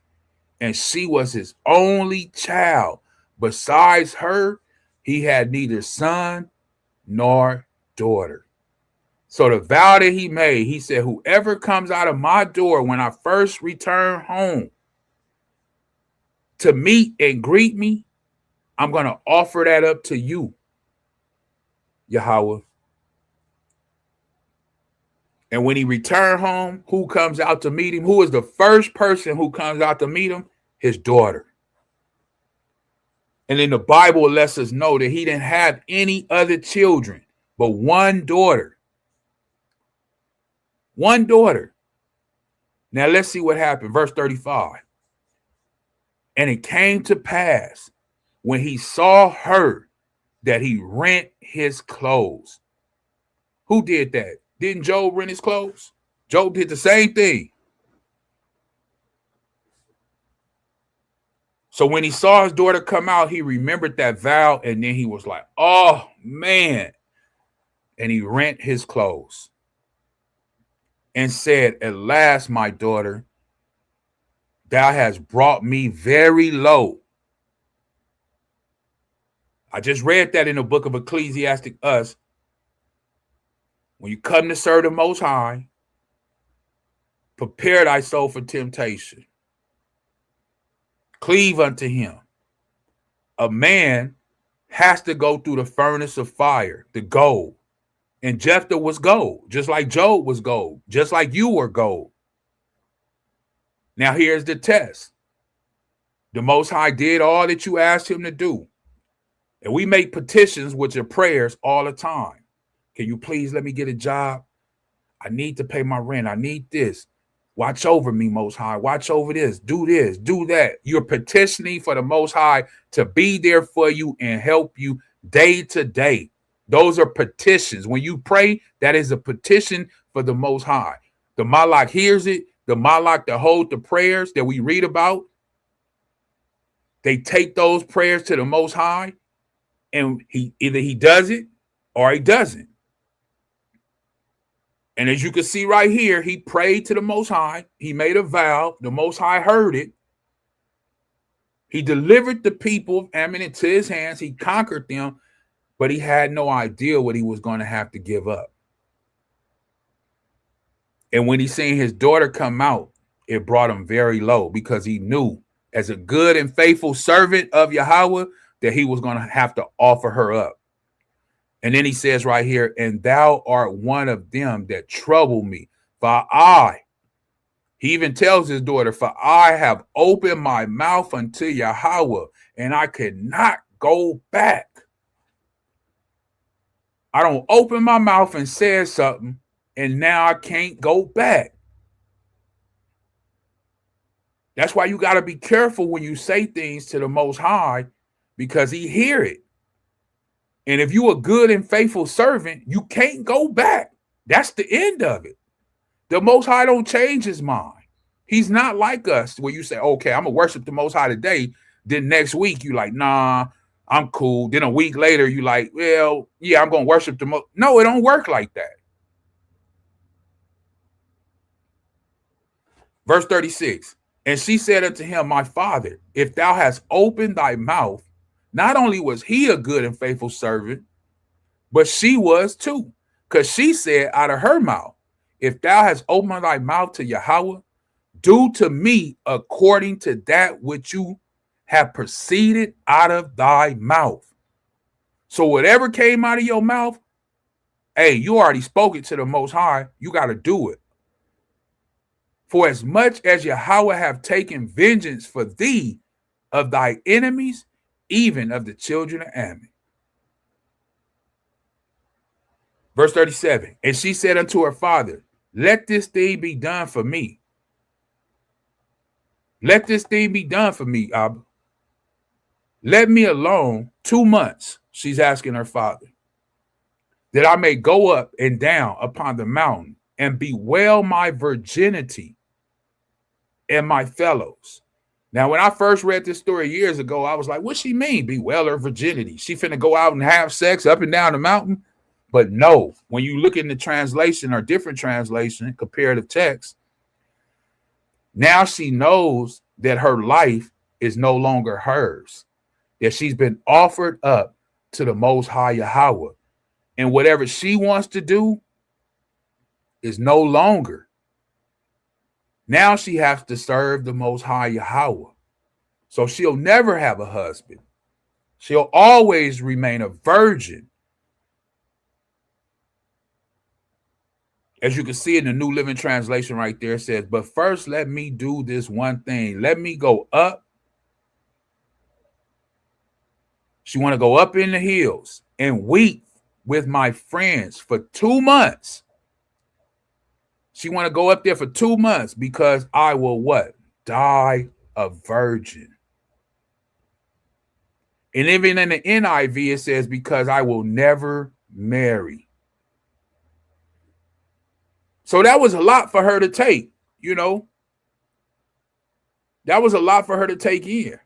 and she was his only child. Besides her, he had neither son nor daughter. So the vow that he made, he said, whoever comes out of my door when I first return home to meet and greet me, I'm going to offer that up to you, Yahawah. And when he returned home, who comes out to meet him? Who is the first person who comes out to meet him? His daughter. And then the Bible lets us know that he didn't have any other children, but one daughter. One daughter. Now let's see what happened. Verse 35. And it came to pass when he saw her that he rent his clothes. Who did that? Didn't Job rent his clothes? Job did the same thing. So when he saw his daughter come out, he remembered that vow, and then he was like, oh, man. And he rent his clothes and said, at last, my daughter, thou hast brought me very low. I just read that in the book of Ecclesiastic Us. When you come to serve the Most High, prepare thy soul for temptation. Cleave unto him. A man has to go through the furnace of fire, the gold. And Jephthah was gold, just like Job was gold, just like you were gold. Now here's the test. The Most High did all that you asked him to do. And we make petitions with your prayers all the time. Can you please let me get a job? I need to pay my rent. I need this. Watch over me, Most High. Watch over this. Do that. You're petitioning for the Most High to be there for you and help you day to day. Those are petitions. When you pray, that is a petition for the Most High. The Malak hears it. The Malak that hold the prayers that we read about, they take those prayers to the Most High, and either he does it or he doesn't. And as you can see right here, he prayed to the Most High. He made a vow. The Most High heard it. He delivered the people of Ammon into his hands. He conquered them, but he had no idea what he was going to have to give up. And when he seen his daughter come out, it brought him very low, because he knew as a good and faithful servant of Yahawah that he was going to have to offer her up. And then he says right here, and thou art one of them that trouble me. He even tells his daughter, for I have opened my mouth unto Yahawah, and I cannot go back. I don't open my mouth and say something, and now I can't go back. That's why you got to be careful when you say things to the Most High, because he hear it. And if you a good and faithful servant, you can't go back. That's the end of it. The Most High don't change his mind. He's not like us where you say, okay, I'm going to worship the Most High today. Then next week you like, nah, I'm cool. Then a week later you like, well, yeah, I'm going to worship the Most. No, it don't work like that. Verse 36. And she said unto him, my father, if thou hast opened thy mouth, not only was he a good and faithful servant, but she was too. Because she said out of her mouth, if thou hast opened thy mouth to Yahawah, do to me according to that which you have proceeded out of thy mouth. So whatever came out of your mouth, hey, you already spoke it to the Most High. You got to do it. For as much as Yahawah have taken vengeance for thee of thy enemies, even of the children of Ammon. Verse 37, and she said unto her father, let this thing be done for me. Let this thing be done for me, Abba. Let me alone 2 months, she's asking her father, that I may go up and down upon the mountain and bewail my virginity and my fellows. Now, when I first read this story years ago, I was like, what she mean, bewail her virginity? She finna go out and have sex up and down the mountain? But no, when you look in the translation or different translation, comparative text, now she knows that her life is no longer hers, that she's been offered up to the Most High Yahawah. And whatever she wants to do is no longer. Now she has to serve the Most High Yahawah. So she'll never have a husband. She'll always remain a virgin. As you can see in the New Living Translation right there, it says, but first let me do this one thing. Let me go up. She want to go up in the hills and weep with my friends for 2 months. She want to go up there for 2 months because I will what? Die a virgin. And even in the NIV, it says, because I will never marry. So that was a lot for her to take, you know. That was a lot for her to take in.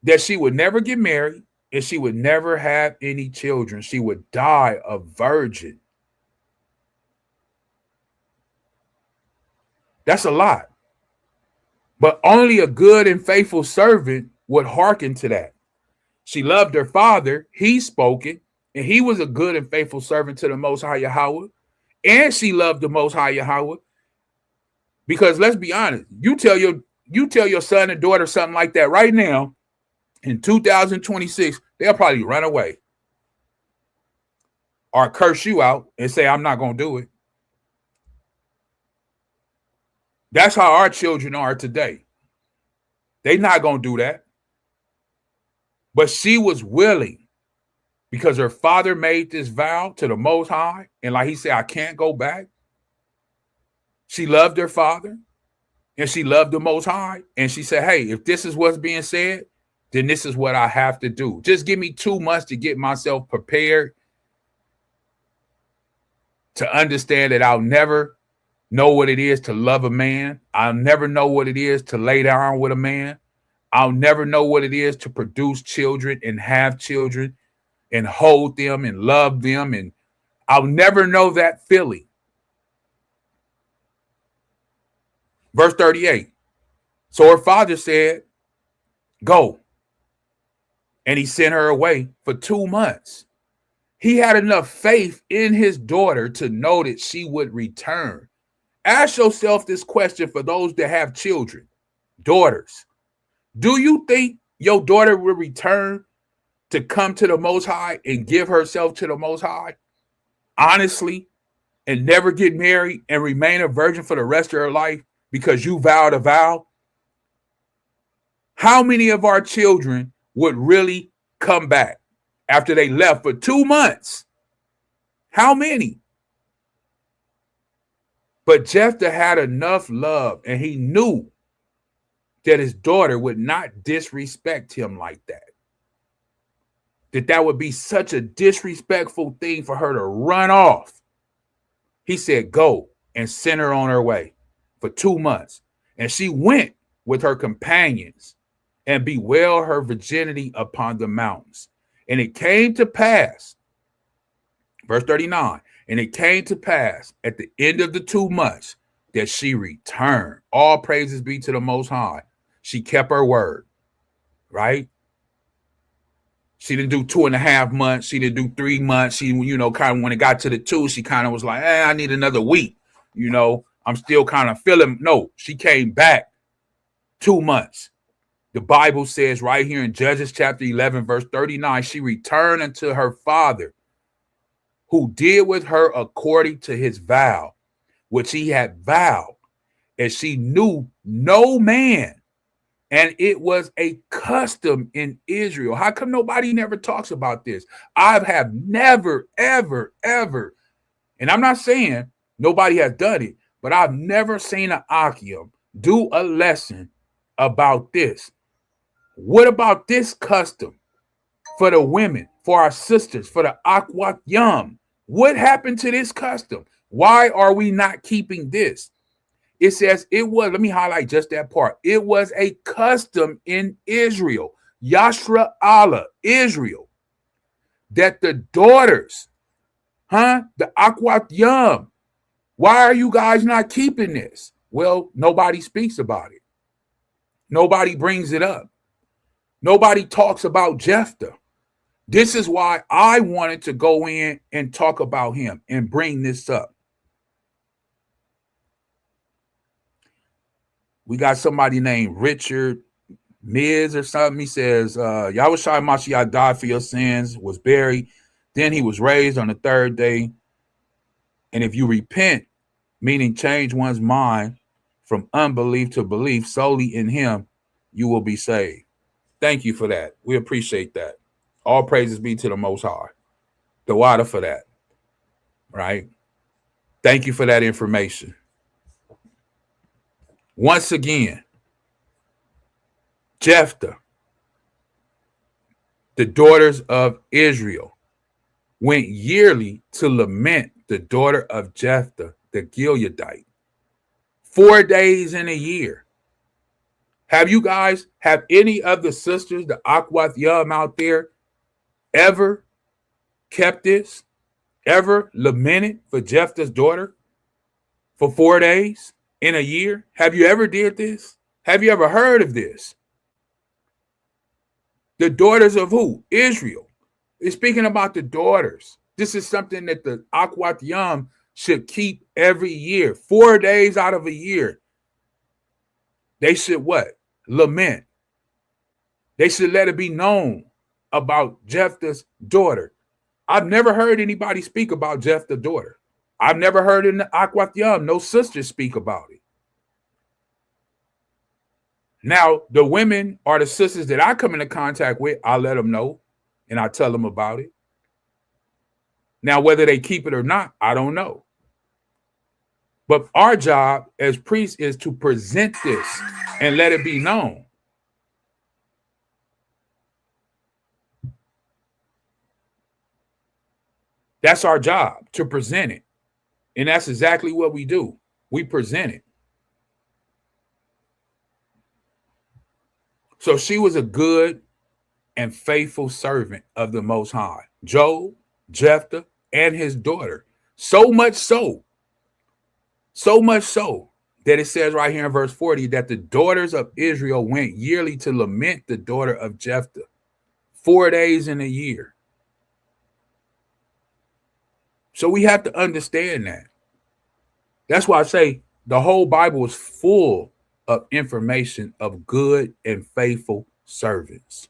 That she would never get married and she would never have any children. She would die a virgin. That's a lot. But only a good and faithful servant would hearken to that. She loved her father. He spoke it. And he was a good and faithful servant to the Most High Yahawah. And she loved the Most High Yahawah. Because let's be honest, you tell your son and daughter something like that right now, in 2026, they'll probably run away. Or curse you out and say, I'm not going to do it. That's how our children are today. They're not going to do that. But she was willing because her father made this vow to the Most High. And like he said, I can't go back. She loved her father and she loved the Most High. And she said, hey, if this is what's being said, then this is what I have to do. Just give me 2 months to get myself prepared to understand that I'll never know what it is to love a man. I'll never know what it is to lay down with a man. I'll never know what it is to produce children and have children and hold them and love them. And I'll never know that feeling. Verse 38. So her father said, go. And he sent her away for 2 months. He had enough faith in his daughter to know that she would return. Ask yourself this question for those that have children, daughters. Do you think your daughter will return to come to the Most High and give herself to the Most High? Honestly, and never get married and remain a virgin for the rest of her life because you vowed a vow? How many of our children would really come back after they left for 2 months? How many? But Jephthah had enough love, and he knew that his daughter would not disrespect him like that. That would be such a disrespectful thing for her to run off. He said, go, and send her on her way for 2 months. And she went with her companions and bewailed her virginity upon the mountains. And it came to pass, verse 39, and it came to pass at the end of the 2 months that she returned. All praises be to the Most High. She kept her word, right? She didn't do 2.5 months. She didn't do 3 months. She, kind of when it got to the 2, she kind of was like, I need another week. I'm still kind of feeling. No, she came back 2 months. The Bible says right here in Judges chapter 11, verse 39, she returned unto her father, who did with her according to his vow, which he had vowed, and she knew no man. And it was a custom in Israel. How come nobody never talks about this? I have never, ever, ever, and I'm not saying nobody has done it, but I've never seen an Ahchyam do a lesson about this. What about this custom for the women, for our sisters, for the Ahchwathyam? What happened to this custom? Why are we not keeping this? It says it was, let me highlight just that part. It was a custom in Israel, Yashra Allah, Israel, that the daughters, the Ahchwathyam, why are you guys not keeping this? Well, nobody speaks about it. Nobody brings it up. Nobody talks about Jephthah. This is why I wanted to go in and talk about him and bring this up. We got somebody named Richard Miz or something. He says, Yahawah Mashiach died for your sins, was buried. Then he was raised on the 3rd day. And if you repent, meaning change one's mind from unbelief to belief solely in him, you will be saved. Thank you for that. We appreciate that. All praises be to the Most High. The water for that. Right? Thank you for that information. Once again, Jephthah, the daughters of Israel, went yearly to lament the daughter of Jephthah, the Gileadite, 4 days in a year. Have any of the sisters, the Ahchwathyam out there, ever kept this? Ever lamented for Jephthah's daughter for 4 days in a year? Have you ever did this? Have you ever heard of this? The daughters of who? Israel. It's speaking about the daughters. This is something that the Ahchwathyam should keep every year. 4 days out of a year. They should what? Lament. They should let it be known about Jephthah's daughter. I've never heard anybody speak about Jephthah's daughter. I've never heard in the Ahchwathyam no sisters speak about it. Now, the women or the sisters that I come into contact with, I let them know and I tell them about it. Now, whether they keep it or not, I don't know. But our job as priests is to present this and let it be known. That's our job, to present it. And that's exactly what we do. We present it. So she was a good and faithful servant of the Most High. Job, Jephthah, and his daughter. So much so that it says right here in verse 40 that the daughters of Israel went yearly to lament the daughter of Jephthah 4 days in a year. So we have to understand that. That's why I say the whole Bible is full of information of good and faithful servants.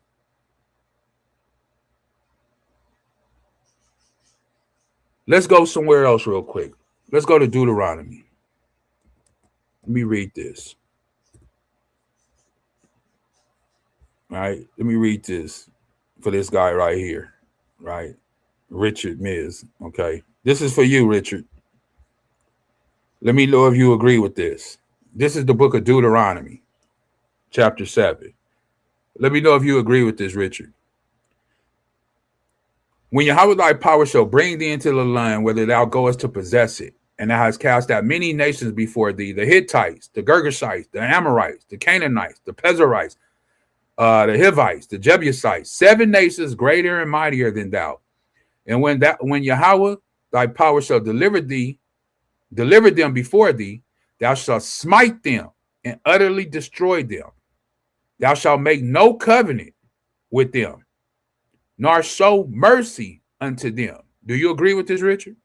Let's go somewhere else real quick. Let's go to Deuteronomy. Let me read this. All right, let me read this for this guy right here, right? Richard Miz, okay? This is for you, Richard. Let me know if you agree with this. This is the book of Deuteronomy, chapter 7. Let me know if you agree with this, Richard. When Yahawah thy power shall bring thee into the land, whether thou goest to possess it, and thou hast cast out many nations before thee, the Hittites, the Girgashites, the Amorites, the Canaanites, the Pezerites, the Hivites, the Jebusites, 7 nations greater and mightier than thou. And when Yahawah thy power shall deliver them before thee, thou shalt smite them and utterly destroy them. Thou shalt make no covenant with them, nor show mercy unto them. Do you agree with this, Richard?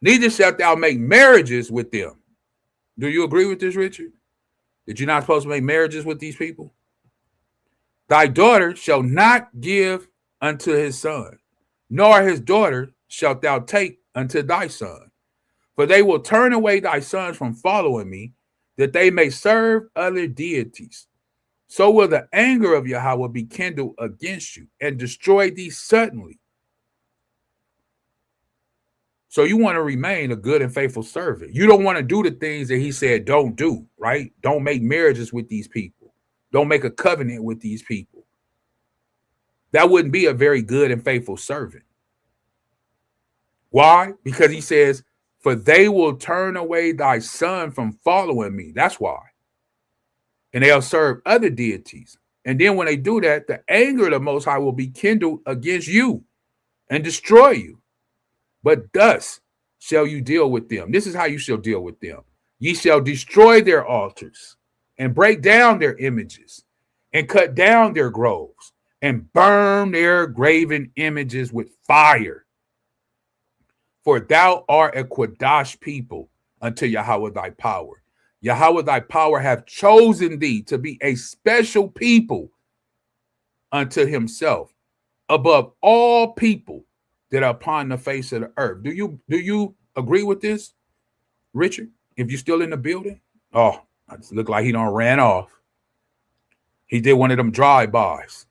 Neither shalt thou make marriages with them. Do you agree with this, Richard? That you're not supposed to make marriages with these people? Thy daughter shall not give unto his son, nor his daughter shalt thou take unto thy son. For they will turn away thy sons from following me, that they may serve other deities. So will the anger of Yahawah be kindled against you and destroy thee suddenly. So you want to remain a good and faithful servant. You don't want to do the things that he said don't do, right? Don't make marriages with these people. Don't make a covenant with these people. That wouldn't be a very good and faithful servant. Why? Because he says, for they will turn away thy son from following me. That's why. And they'll serve other deities. And then when they do that, the anger of the Most High will be kindled against you and destroy you. But thus shall you deal with them. This is how you shall deal with them. Ye shall destroy their altars and break down their images and cut down their groves and burn their graven images with fire. For thou art a Quadash people unto Yahawah thy power. Yahawah thy power hath chosen thee to be a special people unto himself above all people that are upon the face of the earth. Do you agree with this, Richard? If you're still in the building? Oh, it look like he done ran off. He did one of them drive-bys,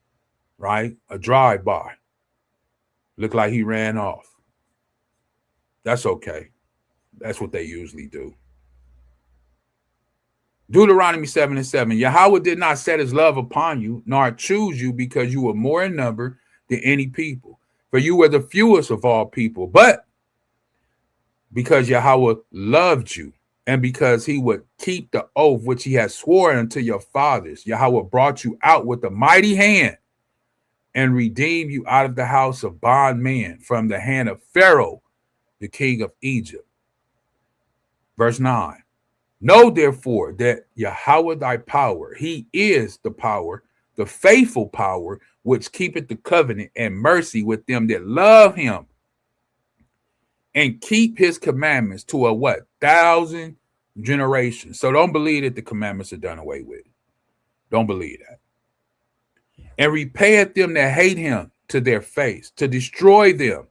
right? A drive-by. Look like he ran off. That's okay. That's what they usually do. Deuteronomy 7:7. Yahawah did not set his love upon you, nor choose you because you were more in number than any people. For you were the fewest of all people. But because Yahawah loved you, and because he would keep the oath which he had sworn unto your fathers, Yahawah brought you out with a mighty hand and redeemed you out of the house of bondmen from the hand of Pharaoh, the king of Egypt. Verse 9. Know therefore that Yahawah thy power, he is the power, the faithful power, which keepeth the covenant and mercy with them that love him and keep his commandments to a what? 1,000 generations. So don't believe that the commandments are done away with. Don't believe that. And repayeth them that hate him to their face, to destroy them.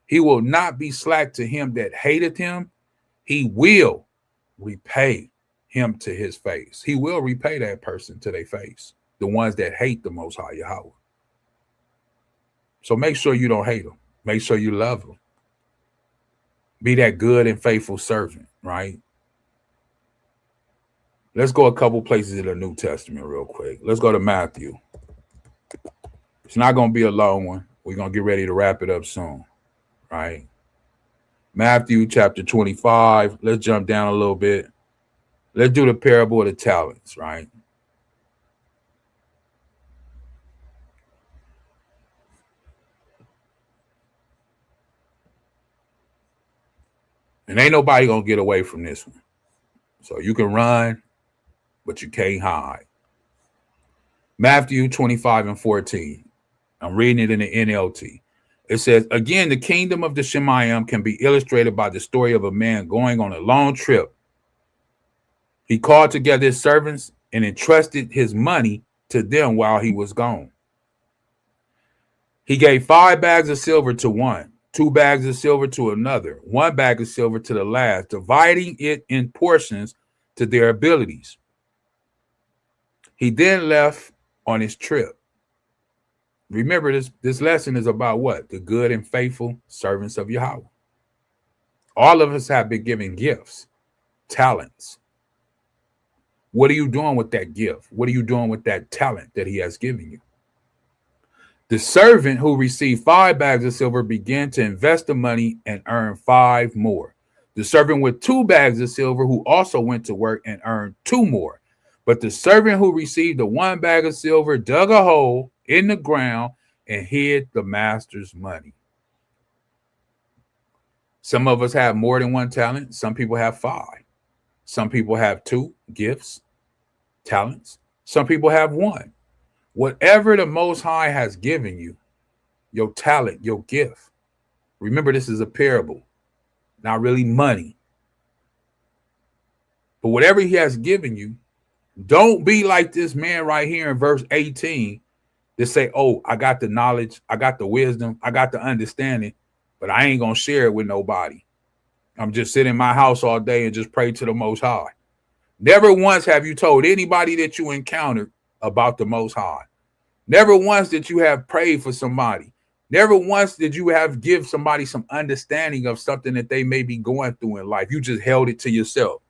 He will not be slack to him that hateth him. He will repay him to his face. He will repay that person to their face, the ones that hate the Most High Yahweh. So make sure you don't hate them. Make sure you love them. Be that good and faithful servant, right? Let's go a couple places in the New Testament real quick. Let's go to Matthew. It's not going to be a long one. We're going to get ready to wrap it up soon, right? Matthew chapter 25. Let's jump down a little bit. Let's do the parable of the talents, right? And ain't nobody going to get away from this one. So you can run, but you can't hide. Matthew 25 and 14. I'm reading it in the NLT. It says, again, the kingdom of the Shemayim can be illustrated by the story of a man going on a long trip. He called together his servants and entrusted his money to them while he was gone. He gave 5 bags of silver to one, 2 bags of silver to another, 1 bag of silver to the last, dividing it in portions to their abilities. He then left on his trip. Remember, this lesson is about what? The good and faithful servants of Yahawah. All of us have been given gifts, talents. What are you doing with that gift? What are you doing with that talent that he has given you? The servant who received 5 bags of silver began to invest the money and earn 5 more. The servant with 2 bags of silver who also went to work and earned 2 more. But the servant who received the 1 bag of silver dug a hole in the ground and hid the master's money. Some of us have more than 1 talent. Some people have 5. Some people have 2 gifts, talents. Some people have 1. Whatever the Most High has given you, your talent, your gift. Remember, this is a parable, not really money. But whatever he has given you, don't be like this man right here in verse 18 that say, oh, I got the knowledge, I got the wisdom, I got the understanding, but I ain't going to share it with nobody. I'm just sitting in my house all day and just pray to the Most High. Never once have you told anybody that you encountered about the Most High. Never once did you have prayed for somebody. Never once did you have give somebody some understanding of something that they may be going through in life. You just held it to yourself.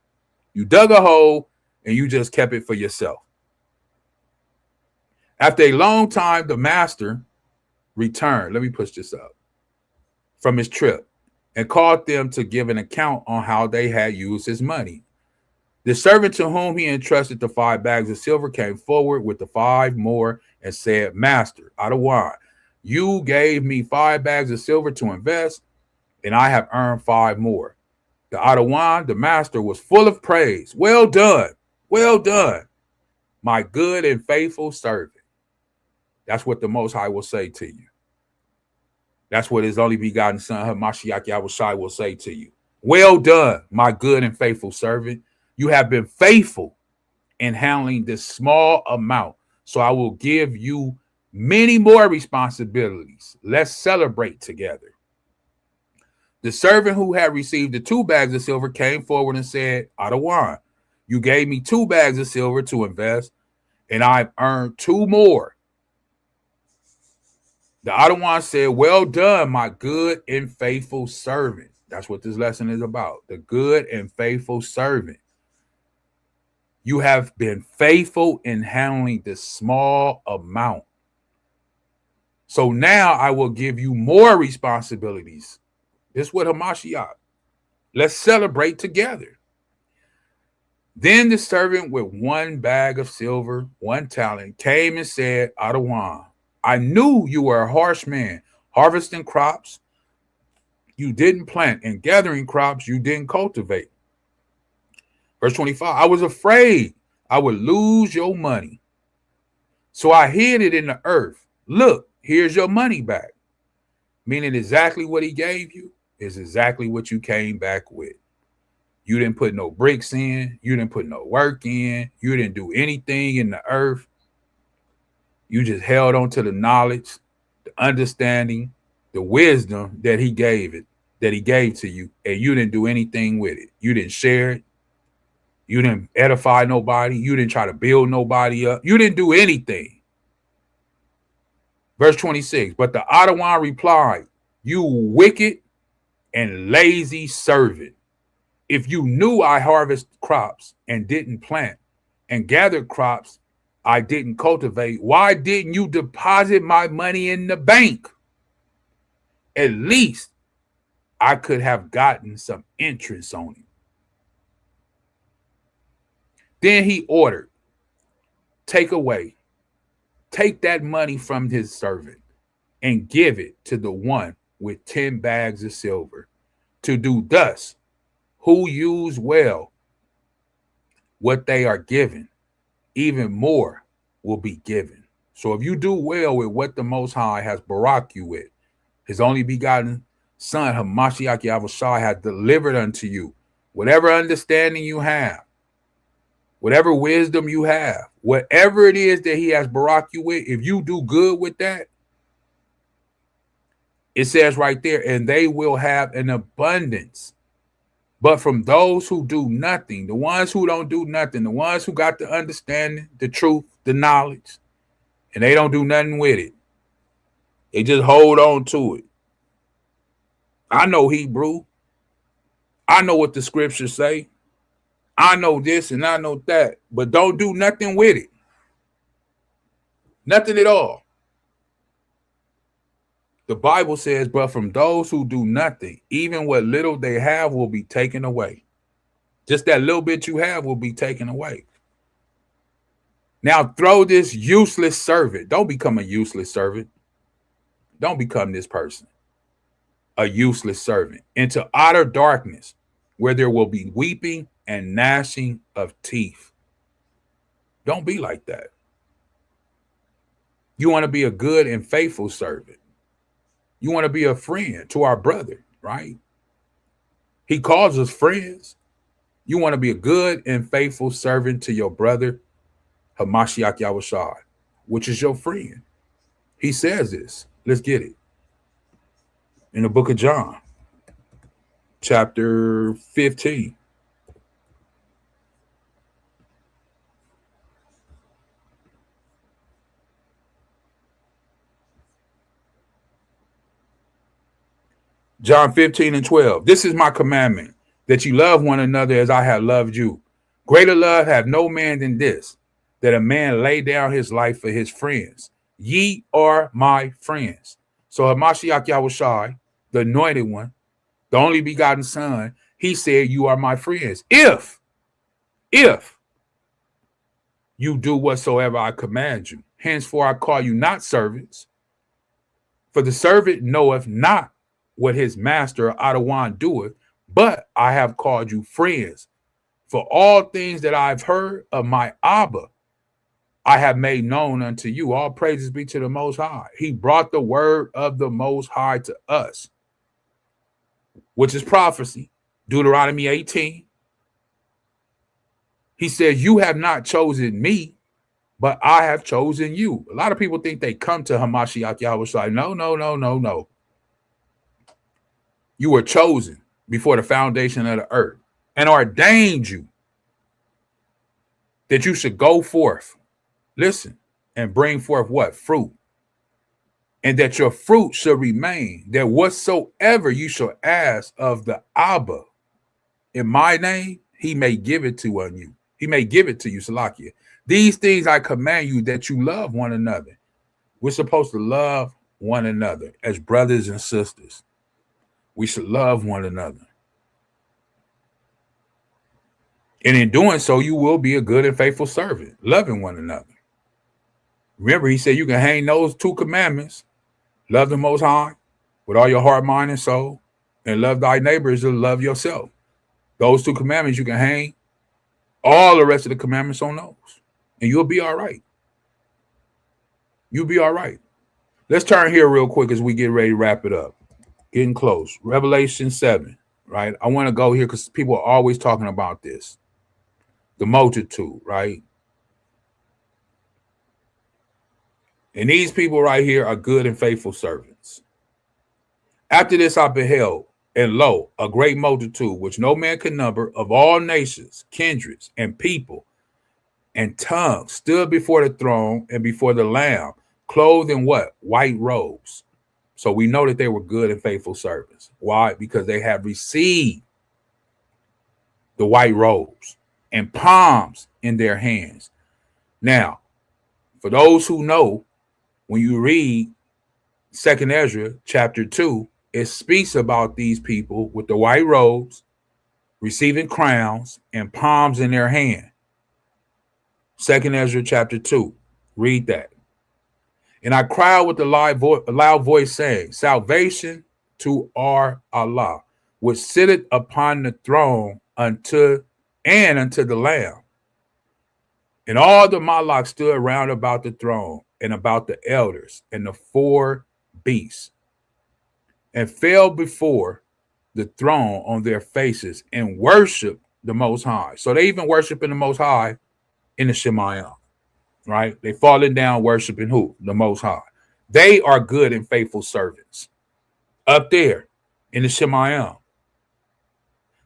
You dug a hole and you just kept it for yourself. After a long time, the master returned. Let me push this up. From his trip and called them to give an account on how they had used his money. The servant to whom he entrusted the 5 bags of silver came forward with the 5 more and said, Master, Ahchwathyam, you gave me 5 bags of silver to invest, and I have earned 5 more. The Ahchwathyam, the master, was full of praise. Well done, my good and faithful servant. That's what the Most High will say to you. That's what his only begotten son, Hamashiach Yahushai, will say to you. Well done, my good and faithful servant. You have been faithful in handling this small amount, so I will give you many more responsibilities. Let's celebrate together. The servant who had received the 2 bags of silver came forward and said, Ahchwathyam, you gave me 2 bags of silver to invest, and I've earned 2 more. The Ahchwathyam said, well done, my good and faithful servant. That's what this lesson is about. The good and faithful servant. You have been faithful in handling this small amount. So now I will give you more responsibilities. This is what Hamashiach. Let's celebrate together. Then the servant with 1 bag of silver, 1 talent, came and said, Ahchwathyam, I knew you were a harsh man, harvesting crops you didn't plant and gathering crops you didn't cultivate. Verse 25, I was afraid I would lose your money. So I hid it in the earth. Look, here's your money back. Meaning exactly what he gave you is exactly what you came back with. You didn't put no bricks in. You didn't put no work in. You didn't do anything in the earth. You just held on to the knowledge, the understanding, the wisdom that he gave to you, and you didn't do anything with it. You didn't share it. You didn't edify nobody. You didn't try to build nobody up. You didn't do anything. Verse 26, but the Ottawa replied, you wicked and lazy servant. If you knew I harvest crops and didn't plant and gathered crops I didn't cultivate, why didn't you deposit my money in the bank? At least I could have gotten some interest on it. Then he ordered, take that money from his servant and give it to the one with 10 bags of silver to do thus, who use well what they are given, even more will be given. So if you do well with what the Most High has barak you with, his only begotten son, Hamashiach Yahawah has delivered unto you, whatever understanding you have, whatever wisdom you have, whatever it is that he has barak you with, if you do good with that, it says right there, and they will have an abundance. But from those who do nothing, the ones who don't do nothing, the ones who got the understanding, the truth, the knowledge, and they don't do nothing with it, they just hold on to it. I know Hebrew. I know what the scriptures say. I know this and I know that, but don't do nothing with it. Nothing at all. The Bible says, but from those who do nothing, even what little they have will be taken away. Just that little bit you have will be taken away. Now throw this useless servant. Don't become a useless servant. Don't become this person, a useless servant, into utter darkness where there will be weeping and gnashing of teeth. Don't be like that. You want to be a good and faithful servant. You want to be a friend to our brother, right? He calls us friends. You want to be a good and faithful servant to your brother, Hamashiach Yahawah, which is your friend. He says this. Let's get it. In the book of John, chapter 15. John 15 and 12. This is my commandment, that you love one another as I have loved you. Greater love have no man than this, that a man lay down his life for his friends. Ye are my friends. So Hamashiach Yahawah, the anointed one, the only begotten son, he said, you are my friends. If you do whatsoever I command you. Henceforth I call you not servants, for the servant knoweth not what his master Adawan doeth, but I have called you friends. For all things that I've heard of my Abba, I have made known unto you. All praises be to the Most High. He brought the word of the Most High to us, which is prophecy, Deuteronomy 18. He says, you have not chosen me, but I have chosen you. A lot of people think they come to Hamashiach Yahawah. No. You were chosen before the foundation of the earth and ordained you that you should go forth, listen, and bring forth what? Fruit. And that your fruit shall remain, that whatsoever you shall ask of the Abba in my name, he may give it to you. He may give it to you, Salakia. These things I command you, that you love one another. We're supposed to love one another as brothers and sisters. We should love one another. And in doing so, you will be a good and faithful servant, loving one another. Remember, he said you can hang those two commandments. Love the Most High with all your heart, mind, and soul, and love thy neighbors and love yourself. Those two commandments, you can hang all the rest of the commandments on those, and you'll be all right. You'll be all right. Let's turn here real quick as we get ready to wrap it up. Getting close. Revelation 7, right? I want to go here because people are always talking about this. The multitude, right? And these people right here are good and faithful servants. After this, I beheld And lo, a great multitude, which no man can number, of all nations, kindreds, and people, and tongues, stood before the throne and before the Lamb, clothed in what? White robes. So we know that they were good and faithful servants. Why? Because they have received the white robes and palms in their hands. Now, for those who know, when you read 2nd Ezra chapter 2, it speaks about these people with the white robes, receiving crowns and palms in their hand. 2nd Ezra chapter 2. Read that. And I cried with a loud voice, saying, Salvation to our Allah, which sitteth upon the throne unto the Lamb. And all the Malaks stood round about the throne and about the elders and the 4 beasts, and fell before the throne on their faces and worshiped the Most High. So they even worshiping the Most High in the Shemayim, right? They falling down worshiping who? The Most High. They are good and faithful servants up there in the Shemayim,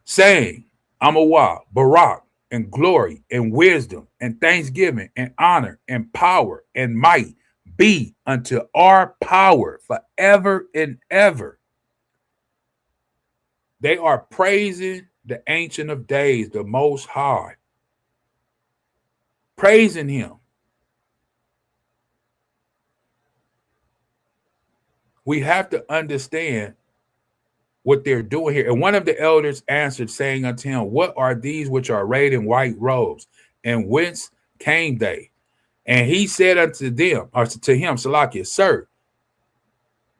saying, Yahawah, Barak, and glory, and wisdom, and thanksgiving, and honor, and power, and might be unto our power forever and ever. They are praising the Ancient of Days, the Most High, praising him. We have to understand what they're doing here. And one of the elders answered, saying unto him, What are these which are arrayed in white robes? And whence came they? And he said unto them, or to him, Salakia, Sir,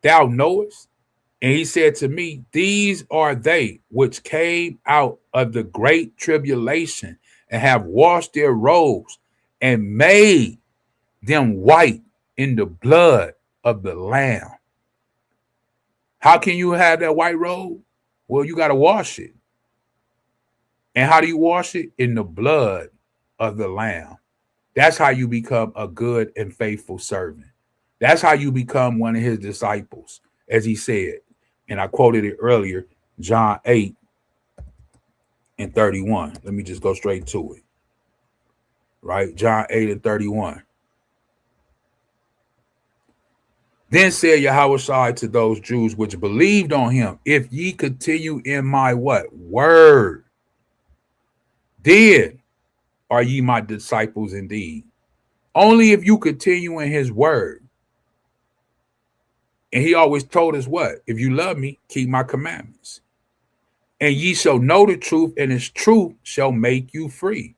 thou knowest? And he said to me, These are they which came out of the great tribulation and have washed their robes and made them white in the blood of the Lamb. How can you have that white robe? Well, you got to wash it. And how do you wash it? In the blood of the Lamb. That's how you become a good and faithful servant. That's how you become one of his disciples, as he said. And I quoted it earlier, John 8 and 31. Let me just go straight to it. Right? John 8 and 31. Then said Yahawah to those Jews which believed on him, If ye continue in my what? Word, then are ye my disciples indeed. Only if you continue in his word. And he always told us what? If you love me, keep my commandments. And ye shall know the truth, and his truth shall make you free.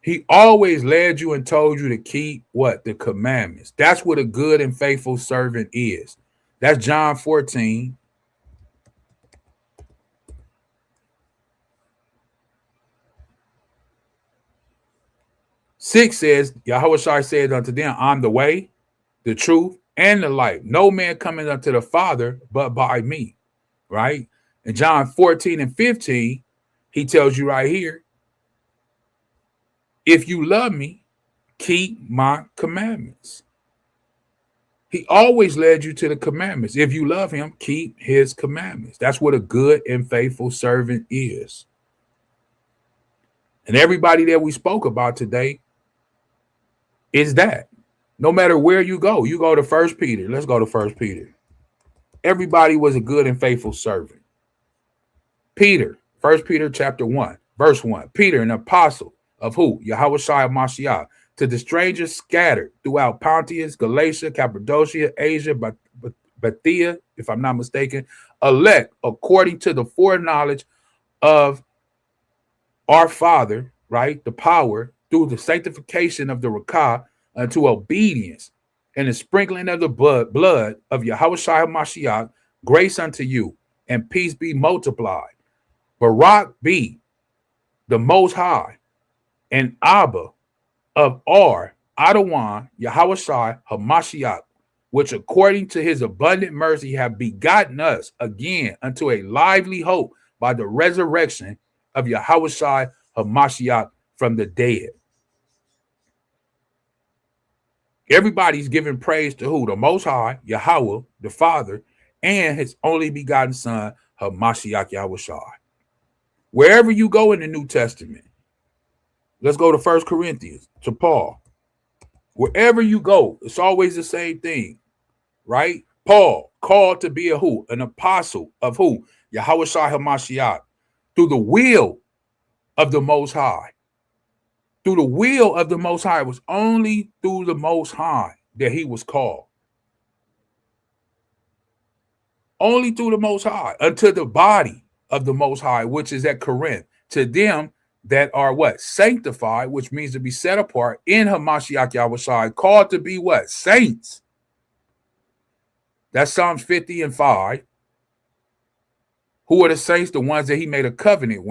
He always led you and told you to keep what? The commandments. That's what a good and faithful servant is. That's John 14. Six says, Yahawah said unto them, I'm the way, the truth, and the life. No man cometh unto the Father but by me. Right? In John 14 and 15, he tells you right here, if you love me, keep my commandments. He always led you to the commandments. If you love him, keep his commandments. That's what a good and faithful servant is. And everybody that we spoke about today is that. No matter where you go to 1 Peter. Let's go to 1 Peter. Everybody was a good and faithful servant. Peter, 1 Peter chapter 1, verse 1. Peter, an apostle of who? Yahawah Mashiach, to the strangers scattered throughout Pontus, Galatia, Cappadocia, Asia, Bithynia, if I'm not mistaken, elect according to the foreknowledge of our Father, right? The power through the sanctification of the Rakah unto obedience and the sprinkling of the blood of Yahawah Mashiach, grace unto you and peace be multiplied. Barak be the Most High and Abba of our Adawan, Yahawah HaMashiach, which according to his abundant mercy have begotten us again unto a lively hope by the resurrection of Yahawah HaMashiach from the dead. Everybody's giving praise to who? The Most High, Yahawah, the Father, and his only begotten son, Hamashiach Yahushua. Wherever you go in the New Testament, let's go to 1 Corinthians, to Paul. Wherever you go, it's always the same thing, right? Paul, called to be a who? An apostle of who? Yahushua Hamashiach, through the will of the Most High. Through the will of the Most High. It was only through the Most High that he was called. Only through the Most High, unto the body of the Most High, which is at Corinth, to them that are what? Sanctified, which means to be set apart in Hamashiach Yahushua, called to be what? Saints. That's Psalms 50:5. Who are the saints? The ones that he made a covenant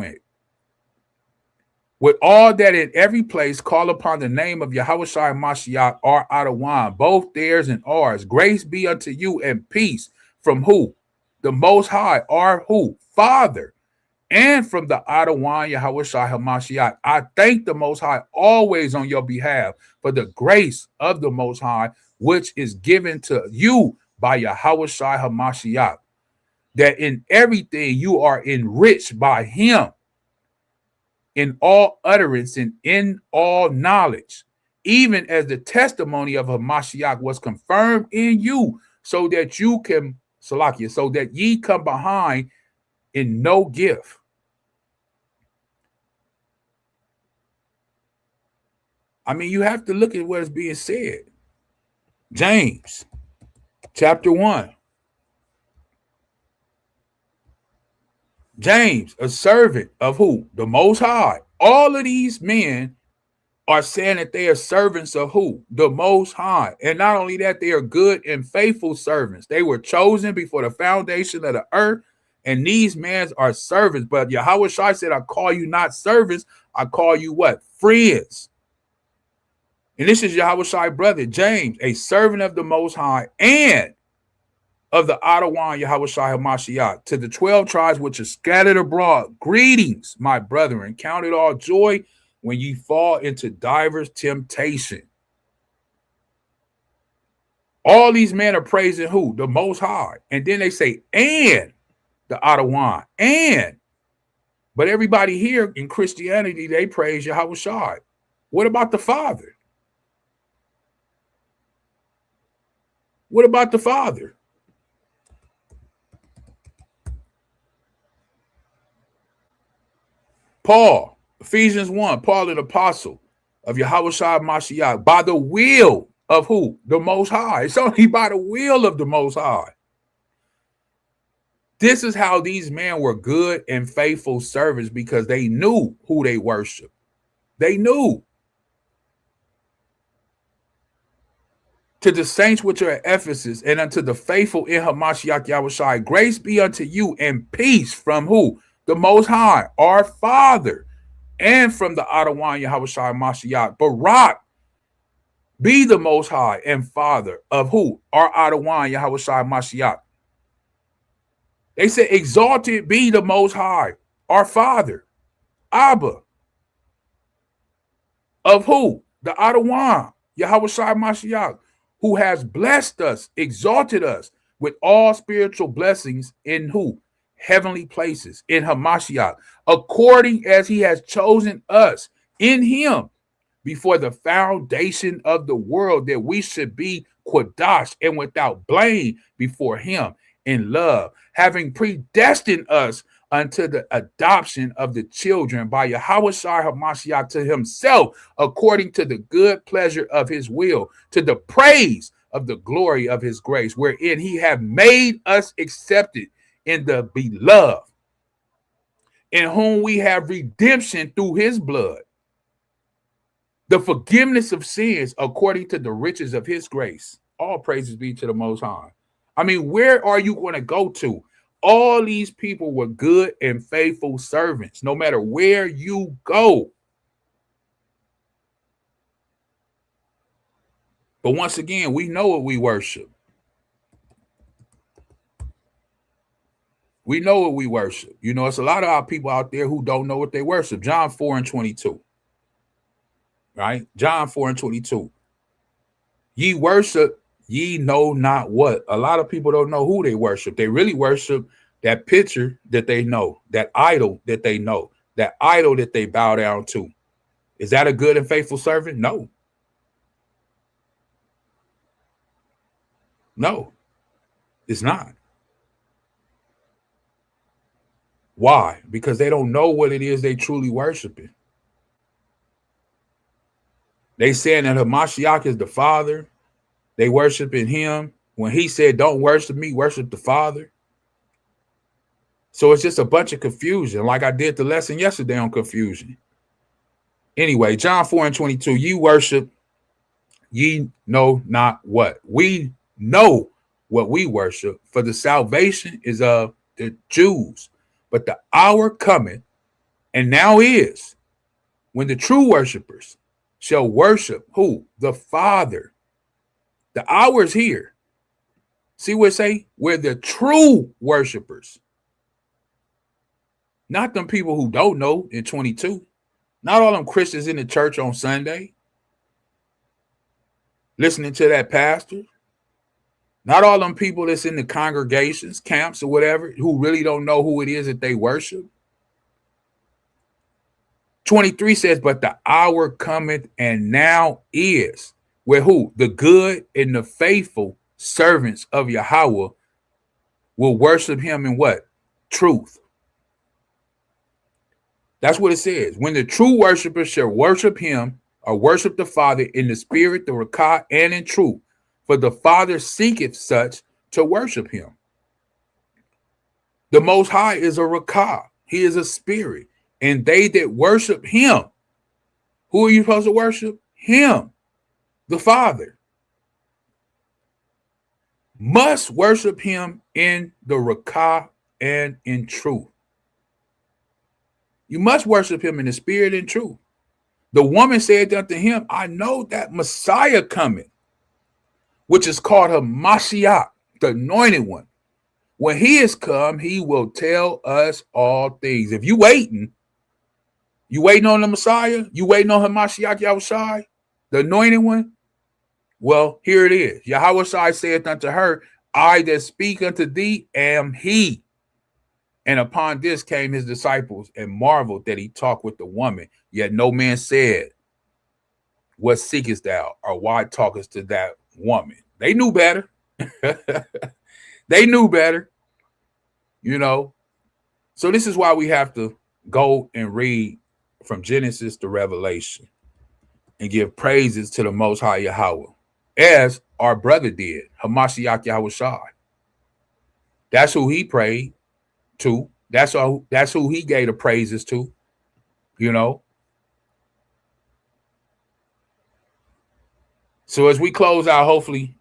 with all that in every place call upon the name of Yahushua Mashiach are Ahchwathyam, both theirs and ours. Grace be unto you and peace from who? The Most High, our who? Father. And from the Ahchwathyam Yahushua Hamashiach. I thank the Most High always on your behalf for the grace of the Most High, which is given to you by Yahushua Hamashiach, that in everything you are enriched by him, in all utterance and in all knowledge, even as the testimony of Hamashiach was confirmed in you, so that you can, Salakia, so that ye come behind in no gift. I mean, you have to look at what is being said. James, chapter 1. James, a servant of who? The Most High. All of these men are saying that they are servants of who? The Most High. And not only that, they are good and faithful servants. They were chosen before the foundation of the earth, and these men are servants. But Yahushua said, I call you not servants, I call you what? Friends. And this is Yahawah's brother, James, a servant of the Most High and of the Ahchwathyam Yahushua Hamashiach, to the 12 tribes which are scattered abroad. Greetings, my brethren. Count it all joy when ye fall into divers temptation. All these men are praising who? The Most High. And then they say, and the Ahchwathyam, and. But everybody here in Christianity, they praise Yahushua. What about the Father? What about the Father? Paul, Ephesians 1, Paul, an apostle of Yahushua Mashiach, by the will of who? The Most High. It's only by the will of the Most High. This is how these men were good and faithful servants, because they knew who they worshiped. They knew. To the saints which are at Ephesus, and unto the faithful in Hamashiach Yahushua, grace be unto you and peace from who? The Most High, our Father, and from the Ahchwathyam Yahushua Mashiach. Barak be the Most High and Father of who? Our Ahchwathyam Yahushua Mashiach. They said, exalted be the Most High, our Father, Abba, of who? The Ahchwathyam Yahushua Mashiach, who has blessed us, exalted us with all spiritual blessings in who? Heavenly places in Hamashiach, according as he has chosen us in him before the foundation of the world, that we should be quadash and without blame before him in love, having predestined us unto the adoption of the children by Yahushua Hamashiach to himself, according to the good pleasure of his will, to the praise of the glory of his grace, wherein he hath made us accepted in the beloved, in whom we have redemption through his blood, the forgiveness of sins according to the riches of his grace. All praises be to the Most High. I mean, where are you going to go to? All these people were good and faithful servants, no matter where you go. But once again, we know what we worship. We know what we worship. You know, it's a lot of our people out there who don't know what they worship. John 4:22. Right? John 4:22. Ye worship Ye know not what. A lot of people don't know who they worship. They really worship that picture that they know, that idol that they know, that idol that they bow down to. Is that a good and faithful servant? No. No, it's not. Why? Because they don't know what it is they truly worshiping. They saying that Hamashiach is the Father. They worshiping him. When he said, don't worship me, worship the Father. So it's just a bunch of confusion, like I did the lesson yesterday on confusion. Anyway, John 4:22, you worship, ye know not what. We know what we worship, for the salvation is of the Jews. But the hour cometh, and now is, when the true worshipers shall worship who? The Father. The hour is here. See what it say? We're the true worshipers. Not them people who don't know in 22. Not all them Christians in the church on Sunday listening to that pastor. Not all them people that's in the congregations, camps, or whatever, who really don't know who it is that they worship. 23 says, but the hour cometh, and now is, where who? The good and the faithful servants of Yahawah will worship him in what? Truth. That's what it says. When the true worshipers shall worship him, or worship the Father in the spirit, the rakah, and in truth. For the Father seeketh such to worship him. The Most High is a rakah. He is a spirit. And they that worship him, who are you supposed to worship? Him, the Father. Must worship him in the rakah and in truth. You must worship him in the spirit and truth. The woman said unto him, I know that Messiah cometh, which is called Hamashiach, the anointed one. When he is come, he will tell us all things. If you waiting on the Messiah, you waiting on Hamashiach Yahushai, the anointed one, well, here it is. Yahawah saith unto her, I that speak unto thee am he. And upon this came his disciples and marveled that he talked with the woman. Yet no man said, what seekest thou? Or why talkest to that woman? They knew better. They knew better. You know. So this is why we have to go and read from Genesis to Revelation and give praises to the Most High Yahawah, as our brother did, Hamashiach Yahushai. That's who he prayed to. That's who he gave the praises to, you know. So as we close out, hopefully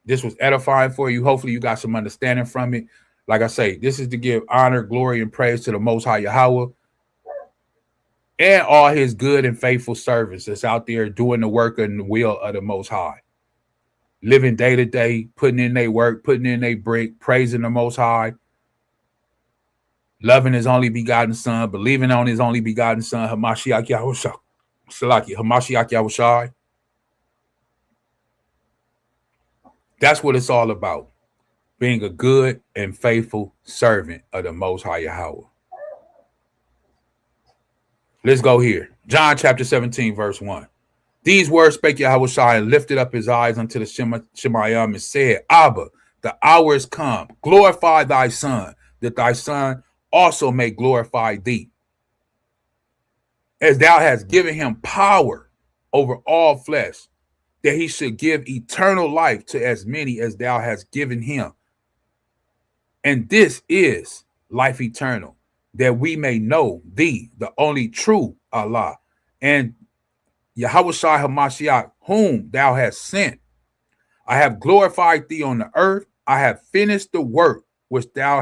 this was edifying for you. Hopefully you got some understanding from it. Like I say, this is to give honor, glory, and praise to the Most High Yahawah and all his good and faithful servants that's out there doing the work and the will of the Most High. Living day to day, putting in their work, putting in their brick, praising the Most High, loving his only begotten son, believing on his only begotten son, Hamashiach Yahushua. Hamashiach Yahushai. That's what it's all about. Being a good and faithful servant of the Most High Yahawah. Let's go here. John chapter 17, verse 1. These words spake Yahushua and lifted up his eyes unto the Shemayim and said, Abba, the hour is come. Glorify thy son, that thy son also may glorify thee. As thou hast given him power over all flesh, that he should give eternal life to as many as thou hast given him. And this is life eternal, that we may know thee, the only true Allah, and Yahushua HaMashiach, whom thou hast sent. I have glorified thee on the earth. I have finished the work which thou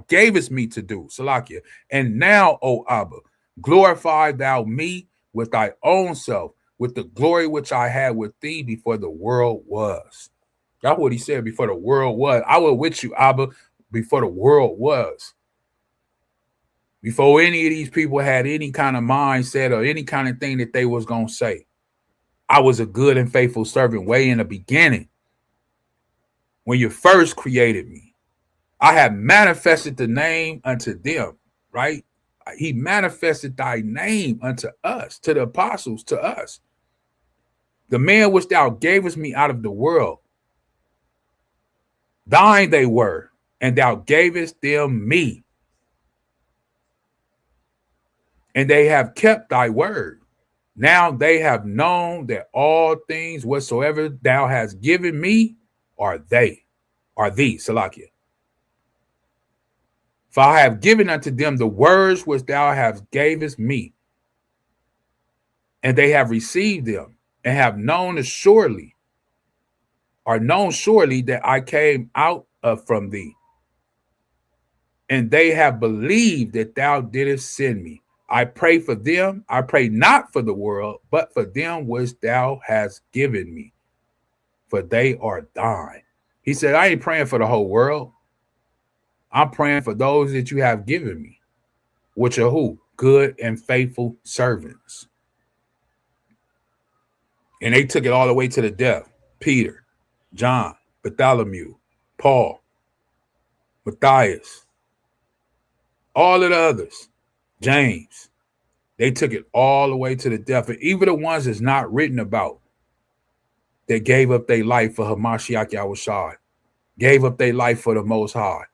gavest me to do, Salakia. And now, O Abba, glorify thou me with thy own self, with the glory which I had with thee before the world was. That's what he said, before the world was. I was with you, Abba, before the world was. Before any of these people had any kind of mindset or any kind of thing that they was going to say. I was a good and faithful servant way in the beginning. When you first created me, I have manifested the name unto them, right? He manifested thy name unto us, to the apostles, to us. The man which thou gavest me out of the world, thine they were, and thou gavest them me. And they have kept thy word. Now they have known that all things whatsoever thou hast given me are thee, Salakia. For I have given unto them the words which thou hast gavest me, and they have received them, and have known surely that I came out from thee. And they have believed that thou didst send me. I pray for them. I pray not for the world, but for them which thou hast given me, for they are thine. He said, I ain't praying for the whole world. I'm praying for those that you have given me, which are who? Good and faithful servants. And they took it all the way to the death. Peter, John, Bartholomew, Paul, Matthias, all of the others, James, they took it all the way to the death. And even the ones that's not written about, that gave up their life for Hamashiach Yahushua, gave up their life for the Most High.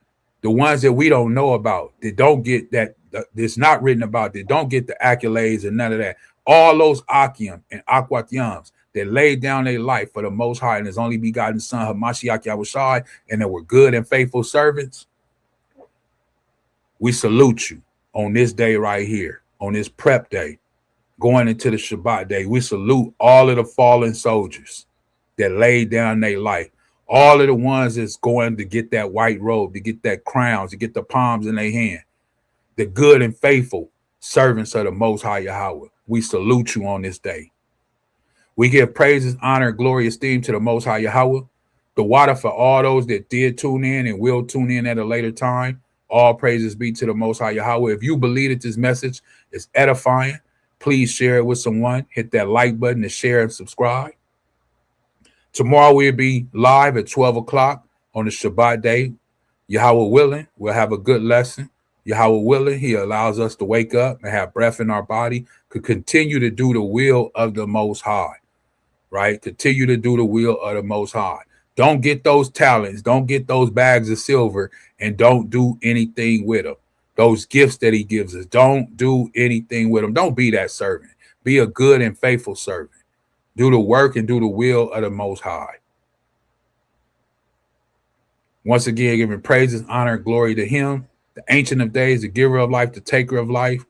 The ones that we don't know about, that don't get that's not written about, that don't get the accolades and none of that. All those Ahchyam and Ahchwathyams that laid down their life for the Most High and His only begotten Son, Hamashiach Yahushua, and that were good and faithful servants. We salute you on this day right here, on this prep day, going into the Shabbat day. We salute all of the fallen soldiers that laid down their life. All of the ones that's going to get that white robe, to get that crown, to get the palms in their hand. The good and faithful servants of the Most High Yahawah. We salute you on this day. We give praises, honor, glory, esteem to the Most High Yahawah. The water for all those that did tune in and will tune in at a later time. All praises be to the Most High Yahawah. If you believe that this message is edifying, please share it with someone. Hit that like button and share and subscribe. Tomorrow we'll be live at 12 o'clock on the Shabbat day. Yahawah willing, we'll have a good lesson. Yahawah willing, He allows us to wake up and have breath in our body, could continue to do the will of the Most High, right? Continue to do the will of the Most High. Don't get those talents. Don't get those bags of silver and don't do anything with them. Those gifts that He gives us, don't do anything with them. Don't be that servant. Be a good and faithful servant. Do the work and do the will of the Most High. Once again, giving praises, honor, and glory to Him, the Ancient of Days, the giver of life, the taker of life.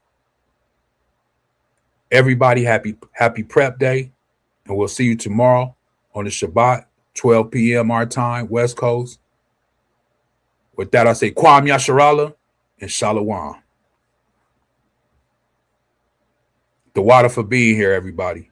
Everybody, happy prep day. And we'll see you tomorrow on the Shabbat, 12 p.m. our time, West Coast. With that, I say Kwam Yasharallah and Shalawam. The water for being here, everybody.